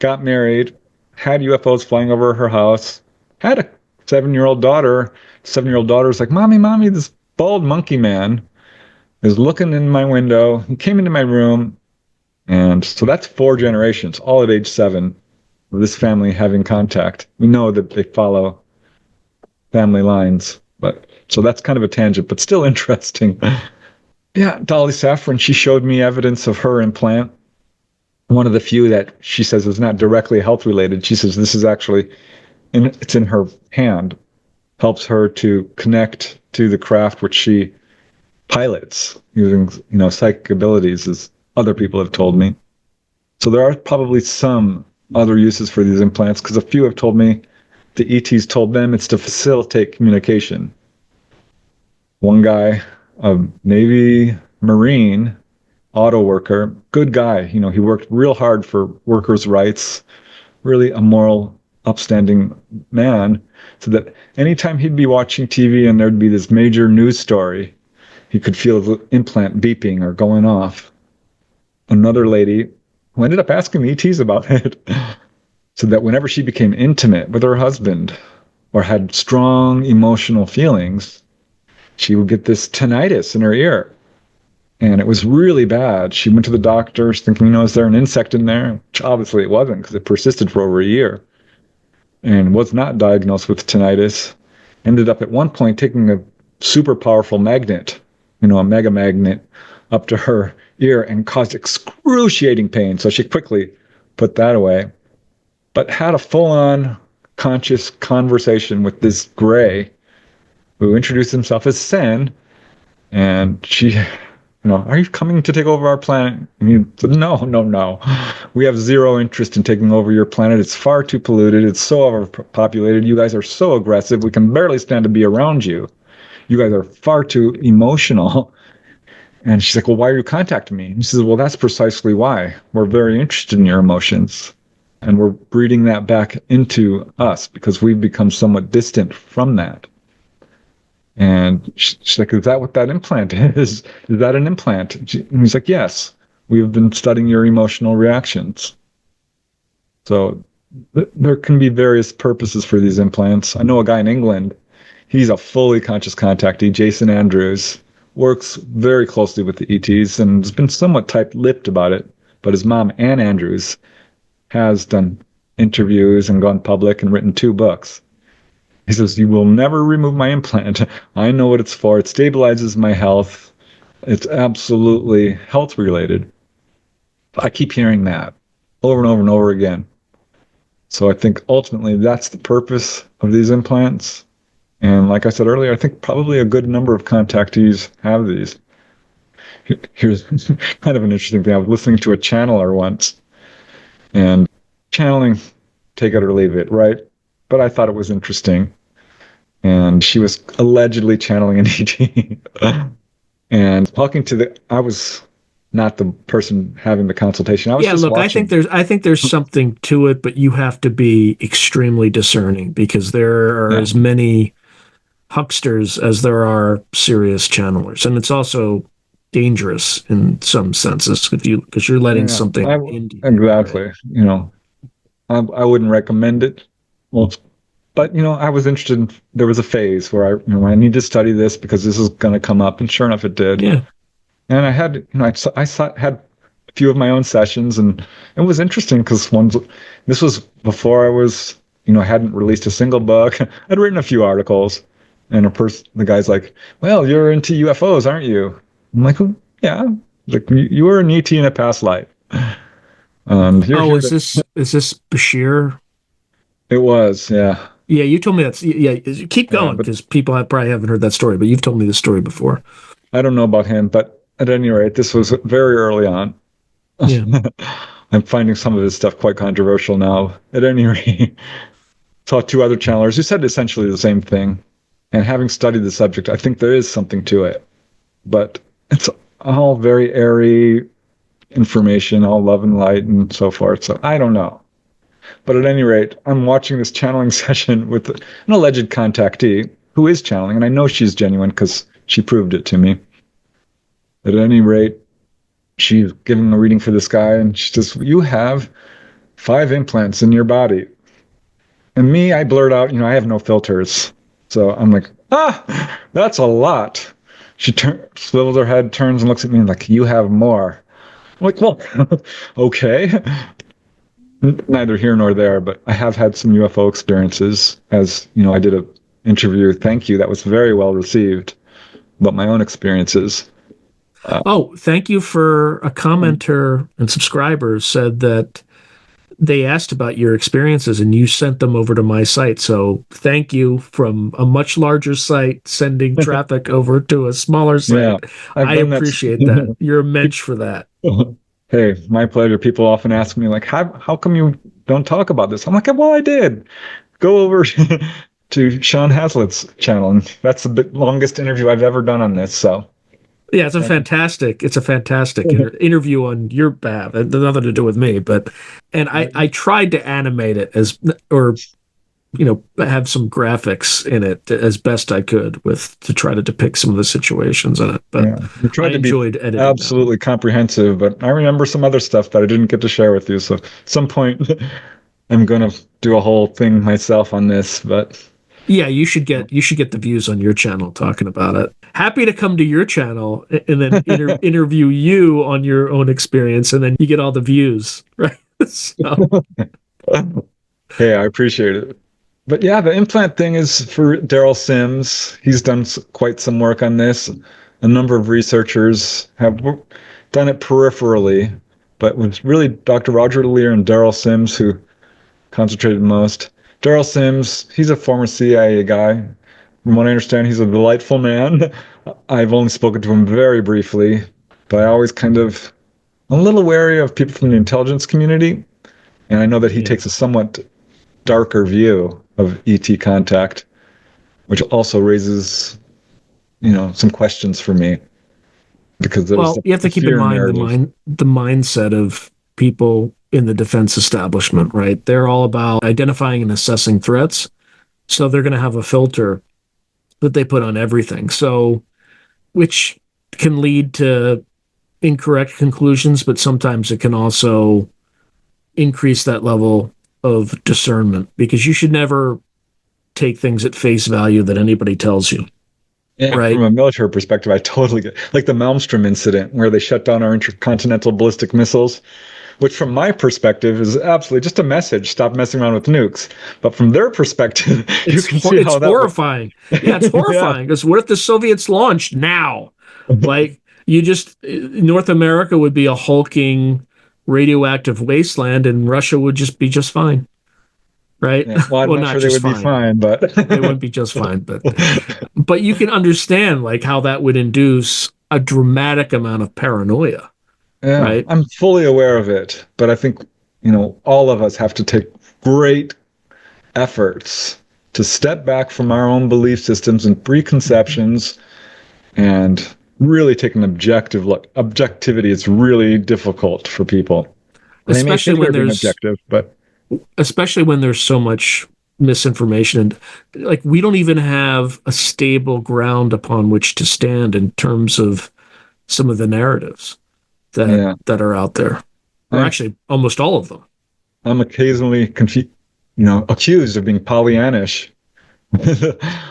got married, had UFOs flying over her house, had a 7-year-old daughter. 7-year-old daughter's like, Mommy, this bald monkey man is looking in my window. He came into my room. And so that's 4 generations, all at age 7, of this family having contact. We know that they follow family lines, but so that's kind of a tangent, but still interesting. Yeah, Dolly Safran, she showed me evidence of her implant. One of the few that she says is not directly health related. She says this is actually, it's in her hand, helps her to connect to the craft which she pilots using, psychic abilities, as other people have told me. So there are probably some other uses for these implants, because a few have told me the ETs told them it's to facilitate communication. One guy, a Navy Marine, auto worker, good guy. He worked real hard for workers' rights, really a moral, upstanding man, so that anytime he'd be watching TV and there'd be this major news story, he could feel the implant beeping or going off. Another lady who ended up asking the ETs about it, so that whenever she became intimate with her husband or had strong emotional feelings, she would get this tinnitus in her ear. And it was really bad. She went to the doctor thinking, is there an insect in there? Which obviously it wasn't, because it persisted for over a year. And was not diagnosed with tinnitus. Ended up at one point taking a super powerful magnet, a mega magnet, up to her ear and caused excruciating pain. So she quickly put that away. but had a full-on conscious conversation with this Gray, who introduced himself as Sen, and she, are you coming to take over our planet? And he said, no, no, no. We have zero interest in taking over your planet. It's far too polluted. It's so overpopulated. You guys are so aggressive. We can barely stand to be around you. You guys are far too emotional. And she's like, well, why are you contacting me? And he says, well, that's precisely why. We're very interested in your emotions. And we're breeding that back into us because we've become somewhat distant from that. And she's like, is that what that implant is? Is that an implant? And he's like, yes, we've been studying your emotional reactions. So there can be various purposes for these implants. I know a guy in England, he's a fully conscious contactee, Jason Andrews, works very closely with the ETs and has been somewhat tight-lipped about it. But his mom, Ann Andrews, has done interviews and gone public and written 2 books. He says, you will never remove my implant. I know what it's for. It stabilizes my health. It's absolutely health related. I keep hearing that over and over and over again. So I think ultimately that's the purpose of these implants. And like I said earlier, I think probably a good number of contactees have these. Here's kind of an interesting thing. I was listening to a channeler once, and channeling, take it or leave it, right? But I thought it was interesting. And she was allegedly channeling an ET. And talking to I was not the person having the consultation. I was just look, watching. I think there's something to it, but you have to be extremely discerning because there are as many hucksters as there are serious channelers. And it's also dangerous in some senses because you're letting something into you. Exactly. Right? I wouldn't recommend it. Well, but I was interested in, there was a phase where I need to study this because this is going to come up, and sure enough it did. Yeah. And I had had a few of my own sessions, and it was interesting because this was before I was, hadn't released a single book. I'd written a few articles, and the guy's like, well, you're into UFOs, aren't you? I'm like, oh, yeah. Like, you were an ET in a past life. Is this Bashir? It was, yeah. Yeah, you told me that's, yeah, keep going, because people probably haven't heard that story, but you've told me the story before. I don't know about him, but at any rate, this was very early on. Yeah. I'm finding some of his stuff quite controversial now. At any rate, saw 2 other channelers who said essentially the same thing. And having studied the subject, I think there is something to it. But it's all very airy information, all love and light and so forth. So I don't know. But at any rate, I'm watching this channeling session with an alleged contactee who is channeling, and I know she's genuine because she proved it to me. At any rate, she's giving a reading for this guy, and she says, you have 5 implants in your body. And me, I blurt out, I have no filters. So I'm like, that's a lot. She swivels her head, turns and looks at me and like, you have more. I'm like, well, okay. Neither here nor there, but I have had some UFO experiences. As I did an interview, thank you, that was very well received, about my own experiences. Thank you for a commenter and subscribers said that they asked about your experiences and you sent them over to my site. So thank you from a much larger site sending traffic over to a smaller site. Yeah, I appreciate that. You're a mensch for that. Hey, my pleasure. People often ask me, like, how come you don't talk about this? I'm like, well, I did. Go over to Sean Hazlett's channel, and that's the longest interview I've ever done on this. So, yeah, it's a fantastic interview on your behalf. It has nothing to do with me, and I tried to animate it have some graphics in it as best I could to try to depict some of the situations in it. But I enjoyed editing. Absolutely comprehensive, but I remember some other stuff that I didn't get to share with you. So at some point, I'm going to do a whole thing myself on this. But yeah, you should get the views on your channel talking about it. Happy to come to your channel and then interview you on your own experience, and then you get all the views, right? So. Hey, I appreciate it. But yeah, the implant thing is for Daryl Sims. He's done quite some work on this. A number of researchers have done it peripherally, but it was really Dr. Roger Lear and Daryl Sims who concentrated most. Daryl Sims, he's a former CIA guy. From what I understand, he's a delightful man. I've only spoken to him very briefly, but I always kind of a little wary of people from the intelligence community. And I know that he takes a somewhat darker view of ET contact, which also raises, some questions for me. Because you have to keep in mind the mindset of people in the defense establishment, right? They're all about identifying and assessing threats. So they're going to have a filter that they put on everything. So, which can lead to incorrect conclusions, but sometimes it can also increase that level of discernment, because you should never take things at face value that anybody tells you. Yeah, right? From a military perspective, I totally get, like the Malmstrom incident where they shut down our intercontinental ballistic missiles, which from my perspective is absolutely just a message: stop messing around with nukes. But from their perspective, you can see how it's horrifying. Yeah, it's horrifying, because what if the Soviets launched now? Like, North America would be a hulking radioactive wasteland, and Russia would just be just fine. Right? Yeah. Well, I'm not sure they would be fine, but they wouldn't be just fine. But you can understand like how that would induce a dramatic amount of paranoia. Yeah, right? I'm fully aware of it, but I think all of us have to take great efforts to step back from our own belief systems and preconceptions, and really take an objective look. Objectivity is really difficult for people. Especially when there's objective, but especially when there's so much misinformation, and like we don't even have a stable ground upon which to stand in terms of some of the narratives that are out there, or actually almost all of them. I'm occasionally accused of being Pollyannish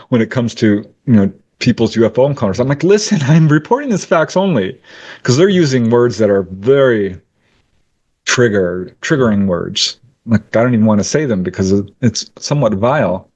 when it comes to people's UFO encounters. I'm like, listen, I'm reporting this facts only, because they're using words that are very triggering words. Like, I don't even want to say them because it's somewhat vile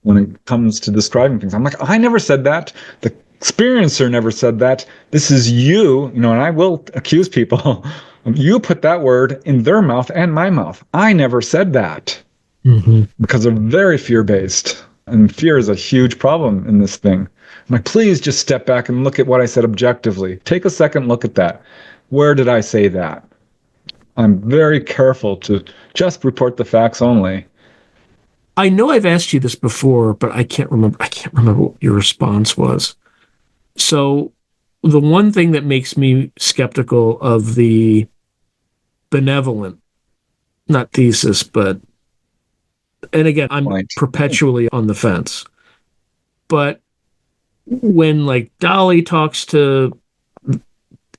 when it comes to describing things. I'm like, I never said that. The experiencer never said that. This is you, and I will accuse people. You put that word in their mouth and my mouth. I never said that. Because they're very fear-based, and fear is a huge problem in this thing. I'm like, please just step back and look at what I said objectively. Take a second look at that. Where did I say that? I'm very careful to just report the facts only. I know I've asked you this before, but I can't remember what your response was. So the one thing that makes me skeptical of the benevolent, not thesis, but, and again, I'm perpetually on the fence, but when like Dolly talks to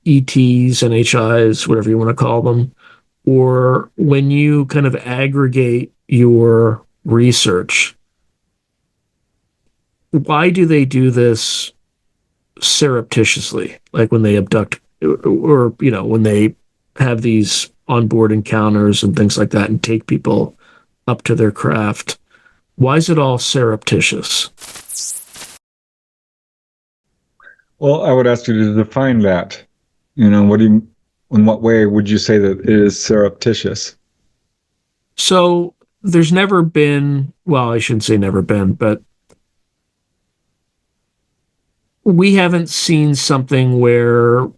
ETs, NHIs, whatever you want to call them, or when you kind of aggregate your research, why do they do this surreptitiously? Like when they abduct, or when they have these onboard encounters and things like that and take people up to their craft, why is it all surreptitious? Well, I would ask you to define that. In what way would you say that it is surreptitious? So there's never been, well, I shouldn't say never been, but we haven't seen something where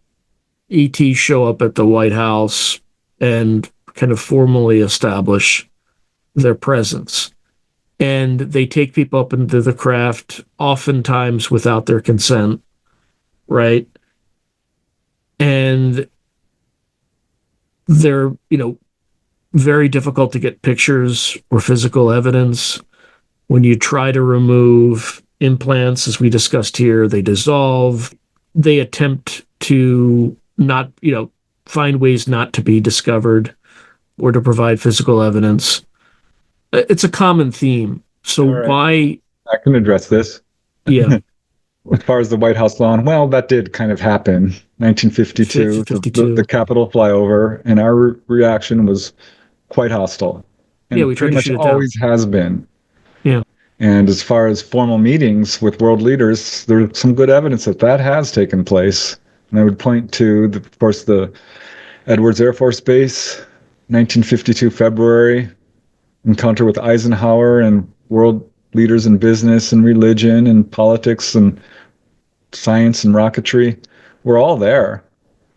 ETs show up at the White House and kind of formally establish their presence. And they take people up into the craft, oftentimes without their consent, right? And they're, very difficult to get pictures or physical evidence. When you try to remove implants, as we discussed here, they dissolve. They attempt to not, find ways not to be discovered or to provide physical evidence. It's a common theme. So why? I can address this. Yeah. As far as the White House lawn, well, that did kind of happen. 1952, the Capitol flyover, and our reaction was quite hostile. And we tried pretty to much shoot it down. Always has been. Yeah. And as far as formal meetings with world leaders, there's some good evidence that has taken place. And I would point to, of course, the Edwards Air Force Base, 1952 February. encounter with Eisenhower and world leaders in business and religion and politics and science and rocketry. We're all there.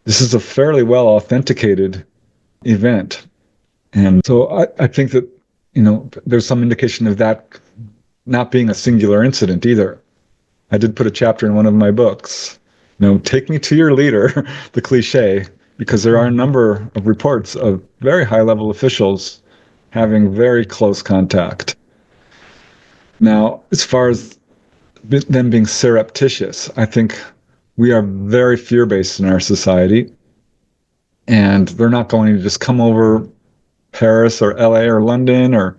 This is a fairly well authenticated event. And so I think that, there's some indication of that not being a singular incident either. I did put a chapter in one of my books, take me to your leader, the cliche, because there are a number of reports of very high-level officials having very close contact. Now, as far as them being surreptitious, I think we are very fear-based in our society, and they're not going to just come over Paris or LA or London or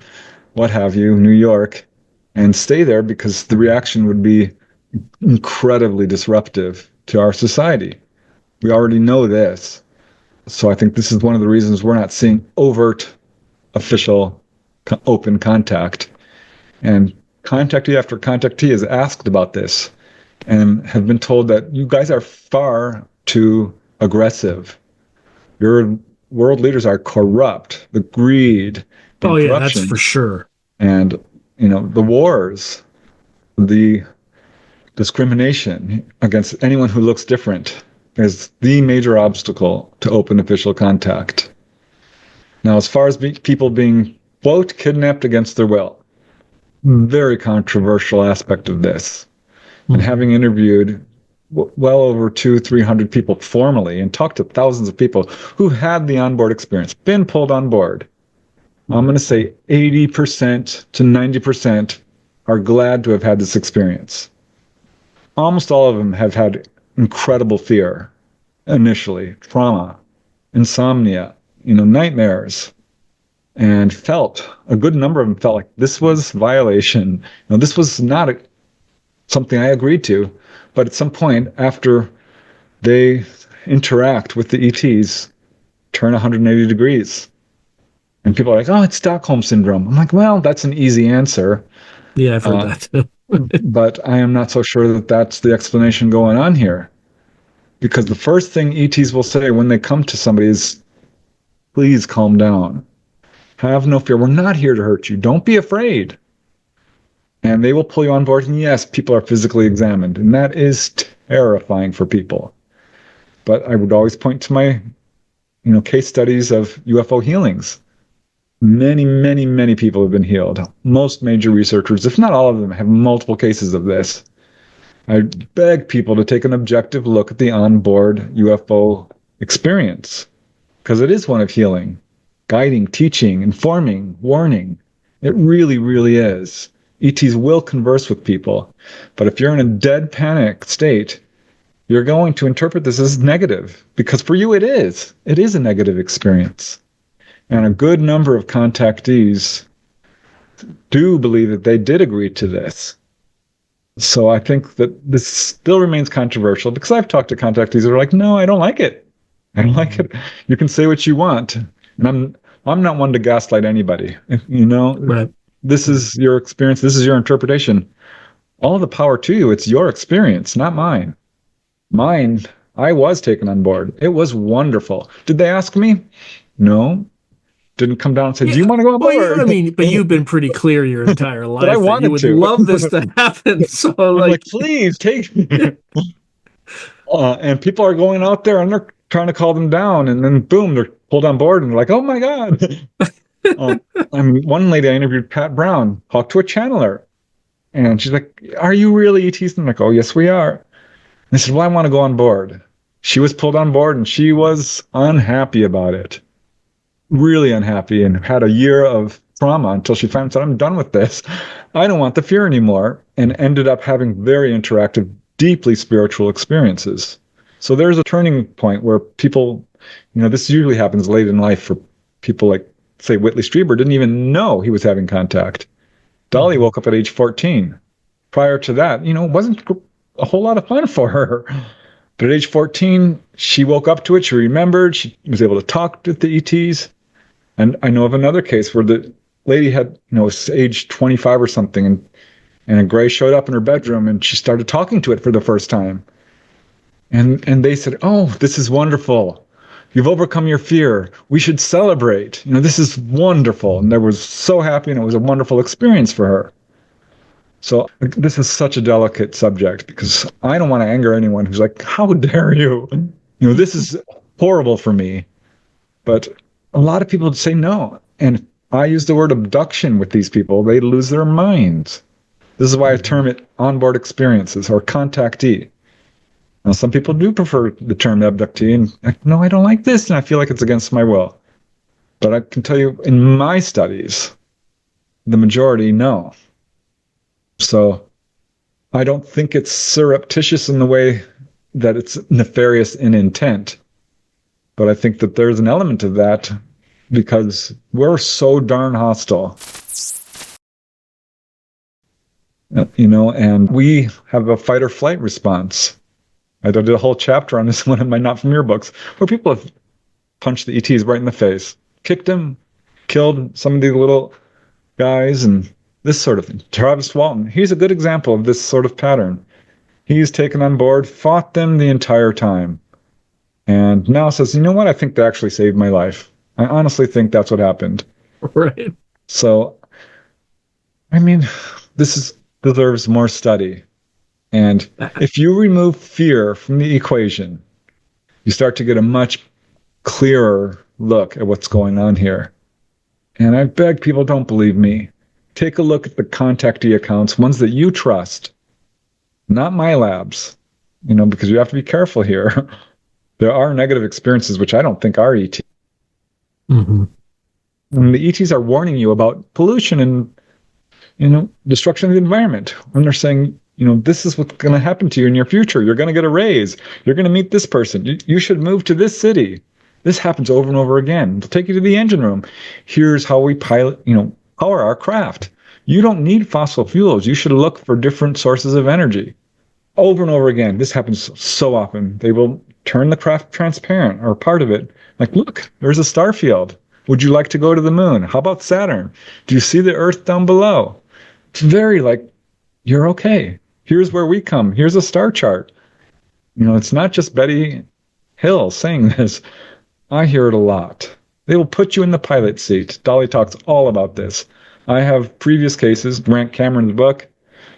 what have you, New York, and stay there, because the reaction would be incredibly disruptive to our society. We already know this. So I think this is one of the reasons we're not seeing overt, official, open contact. And contactee after contactee is asked about this and have been told that you guys are far too aggressive. Your world leaders are corrupt. The greed, the corruption, yeah, that's for sure. And, the wars, the discrimination against anyone who looks different is the major obstacle to open official contact. Now, as far as people being, quote, kidnapped against their will, very controversial aspect of this. And having interviewed well over 200-300 people formally and talked to thousands of people who had the onboard experience, been pulled on board, I'm going to say 80% to 90% are glad to have had this experience. Almost all of them have had incredible fear initially, trauma, insomnia, nightmares, and a good number of them felt like this was violation. This was not something I agreed to, but at some point after they interact with the ETs, turn 180 degrees. And people are like, oh, it's Stockholm Syndrome. I'm like, well, that's an easy answer. Yeah, I've heard that. But I am not so sure that that's the explanation going on here. Because the first thing ETs will say when they come to somebody is, please calm down. Have no fear. We're not here to hurt you. Don't be afraid. And they will pull you on board. And yes, people are physically examined. And that is terrifying for people. But I would always point to my, case studies of UFO healings. Many, many, many people have been healed. Most major researchers, if not all of them, have multiple cases of this. I beg people to take an objective look at the onboard UFO experience, because it is one of healing, guiding, teaching, informing, warning. It really, really is. ETs will converse with people, but if you're in a dead panic state, you're going to interpret this as negative, because for you it is. It is a negative experience. And a good number of contactees do believe that they did agree to this. So I think that this still remains controversial, because I've talked to contactees that are like, no, I don't like it. I don't like it. You can say what you want. And I'm not one to gaslight anybody. Right. This is your experience. This is your interpretation. All the power to you. It's your experience, not mine. Mine, I was taken on board. It was wonderful. Did they ask me? No. Didn't come down and say, do you want to go on board? Well, yeah, but you've been pretty clear your entire life. But I wanted you would to. love this to happen. So I'm like, please take me. And people are going out there and they're trying to call them down, and then boom, they're pulled on board and they're like, oh my God. One lady I interviewed, Pat Brown, talked to a channeler. And she's like, are you really ETs? I'm like, oh, yes, we are. And I said, well, I want to go on board. She was pulled on board and she was unhappy about it. Really unhappy, and had a year of trauma until she finally said, I'm done with this. I don't want the fear anymore, and ended up having very interactive, deeply spiritual experiences. So there's a turning point where people, this usually happens late in life for people like, say, Whitley Strieber didn't even know he was having contact. Dolly woke up at age 14. Prior to that, wasn't a whole lot of fun for her. But at age 14, she woke up to it. She remembered. She was able to talk to the ETs. And I know of another case where the lady had, was age 25 or something, and a gray showed up in her bedroom, and she started talking to it for the first time. And they said, oh, this is wonderful. You've overcome your fear. We should celebrate. This is wonderful. And I was so happy, and it was a wonderful experience for her. So this is such a delicate subject because I don't want to anger anyone who's like, how dare you? This is horrible for me. But a lot of people say no. And if I use the word abduction with these people, they lose their minds. This is why I term it onboard experiences or contactee. Now, some people do prefer the term abductee, and no, I don't like this, and I feel like it's against my will. But I can tell you, in my studies, the majority no. So I don't think it's surreptitious in the way that it's nefarious in intent. But I think that there's an element of that because we're so darn hostile. And we have a fight or flight response. I did a whole chapter on this one in my Not From Your books, where people have punched the ETs right in the face, kicked them, killed some of the little guys, and this sort of thing. Travis Walton, he's a good example of this sort of pattern. He's taken on board, fought them the entire time, and now says, you know what, I think they actually saved my life. I honestly think that's what happened. Right. So, this deserves more study. And if you remove fear from the equation, you start to get a much clearer look at what's going on here. And I beg people, don't believe me. Take a look at the contactee accounts, ones that you trust, not my labs, because you have to be careful here. There are negative experiences, which I don't think are ET. Mm-hmm. When the ETs are warning you about pollution and, destruction of the environment, when they're saying, this is what's going to happen to you in your future. You're going to get a raise. You're going to meet this person. You should move to this city. This happens over and over again. They'll take you to the engine room. Here's how we power our craft. You don't need fossil fuels. You should look for different sources of energy. Over and over again. This happens so often. They will turn the craft transparent or part of it. Like, look, there's a star field. Would you like to go to the moon? How about Saturn? Do you see the Earth down below? It's very you're okay. Here's where we come. Here's a star chart. It's not just Betty Hill saying this. I hear it a lot. They will put you in the pilot seat. Dolly talks all about this. I have previous cases, Grant Cameron's book.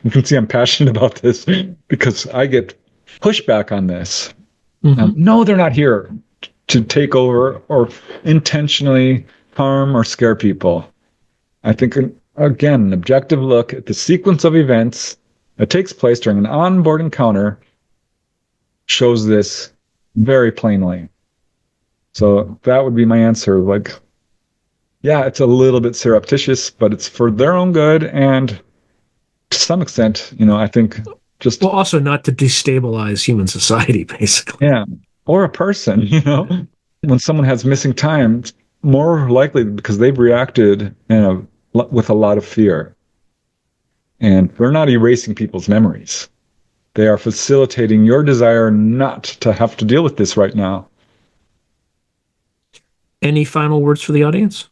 You can see I'm passionate about this because I get pushback on this. Mm-hmm. No, they're not here to take over or intentionally harm or scare people. I think, again, an objective look at the sequence of events that takes place during an onboard encounter shows this very plainly. So that would be my answer. Yeah, it's a little bit surreptitious, but it's for their own good. And to some extent, I think just... Well, also not to destabilize human society, basically. Yeah. Or a person, When someone has missing time, it's more likely because they've reacted with a lot of fear. And they're not erasing people's memories. They are facilitating your desire not to have to deal with this right now. Any final words for the audience?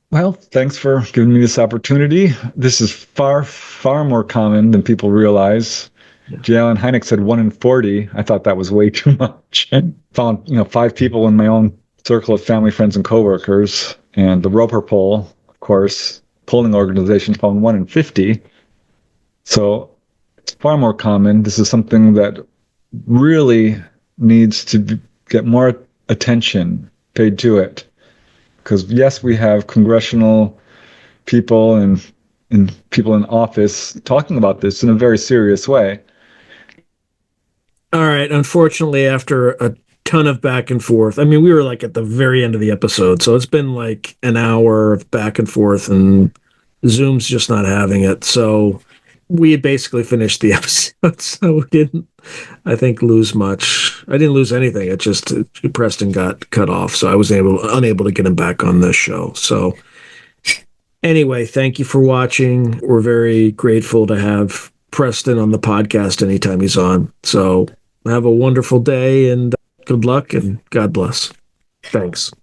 Well, thanks for giving me this opportunity. This is far, far more common than people realize. Yeah. J. Allen Hynek said 1 in 40. I thought that was way too much. And found, 5 people in my own circle of family, friends, and coworkers. And the Roper poll, of course, polling organization found 1 in 50. So it's far more common. This is something that really needs to get more attention paid to it. Because yes, we have congressional people and people in office talking about this in a very serious way. All right. Unfortunately, after a ton of back and forth, we were at the very end of the episode, so it's been an hour of back and forth, and Zoom's just not having it. So we had basically finished the episode, so we didn't, I think, lose much. I didn't lose anything. It just Preston got cut off, so I was unable to get him back on this show. So anyway, thank you for watching. We're very grateful to have Preston on the podcast anytime he's on. So have a wonderful day, and good luck, and God bless. Thanks.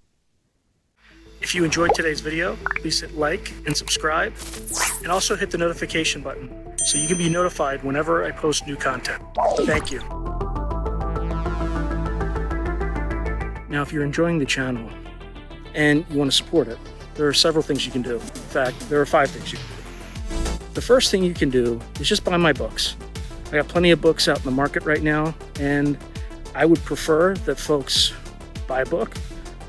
If you enjoyed today's video, please hit like and subscribe, and also hit the notification button so you can be notified whenever I post new content. Thank you. Now, if you're enjoying the channel and you want to support it, there are several things you can do. In fact, there are 5 things you can do. The first thing you can do is just buy my books. I got plenty of books out in the market right now, and I would prefer that folks buy a book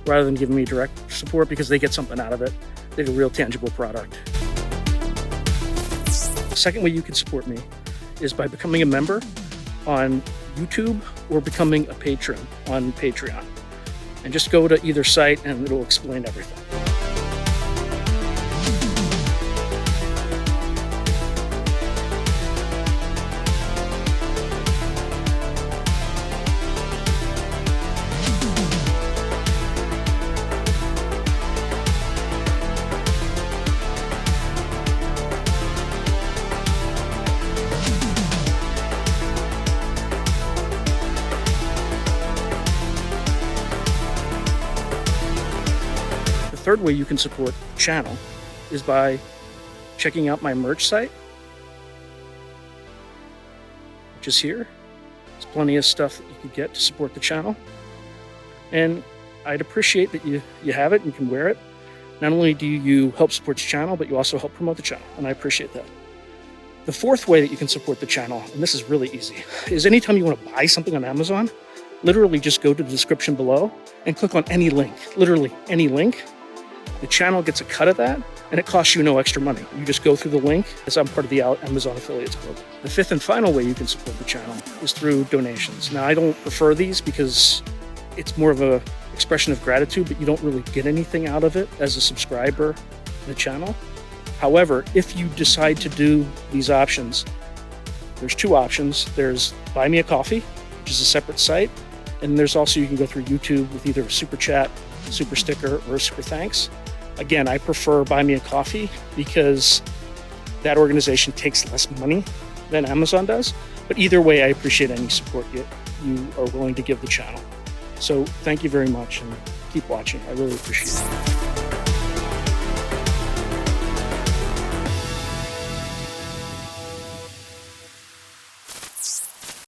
rather than giving me direct support, because they get something out of it. They get a real tangible product. The second way you can support me is by becoming a member on YouTube or becoming a patron on Patreon. And just go to either site and it'll explain everything. The third way you can support the channel is by checking out my merch site, which is here. There's plenty of stuff that you can get to support the channel. And I'd appreciate that you have it and you can wear it. Not only do you help support the channel, but you also help promote the channel, and I appreciate that. The fourth way that you can support the channel, and this is really easy, is anytime you want to buy something on Amazon, literally just go to the description below and click on any link, literally any link. The channel gets a cut of that, and it costs you no extra money. You just go through the link, as I'm part of the Amazon Affiliates Club. The fifth and final way you can support the channel is through donations. Now, I don't prefer these because it's more of an expression of gratitude, but you don't really get anything out of it as a subscriber to the channel. However, if you decide to do these options, there's 2 options. There's Buy Me a Coffee, which is a separate site, and there's also, you can go through YouTube with either a super chat, super sticker, or a super thanks. Again, I prefer Buy Me a Coffee because that organization takes less money than Amazon does. But either way, I appreciate any support you are willing to give the channel. So thank you very much, and keep watching. I really appreciate it.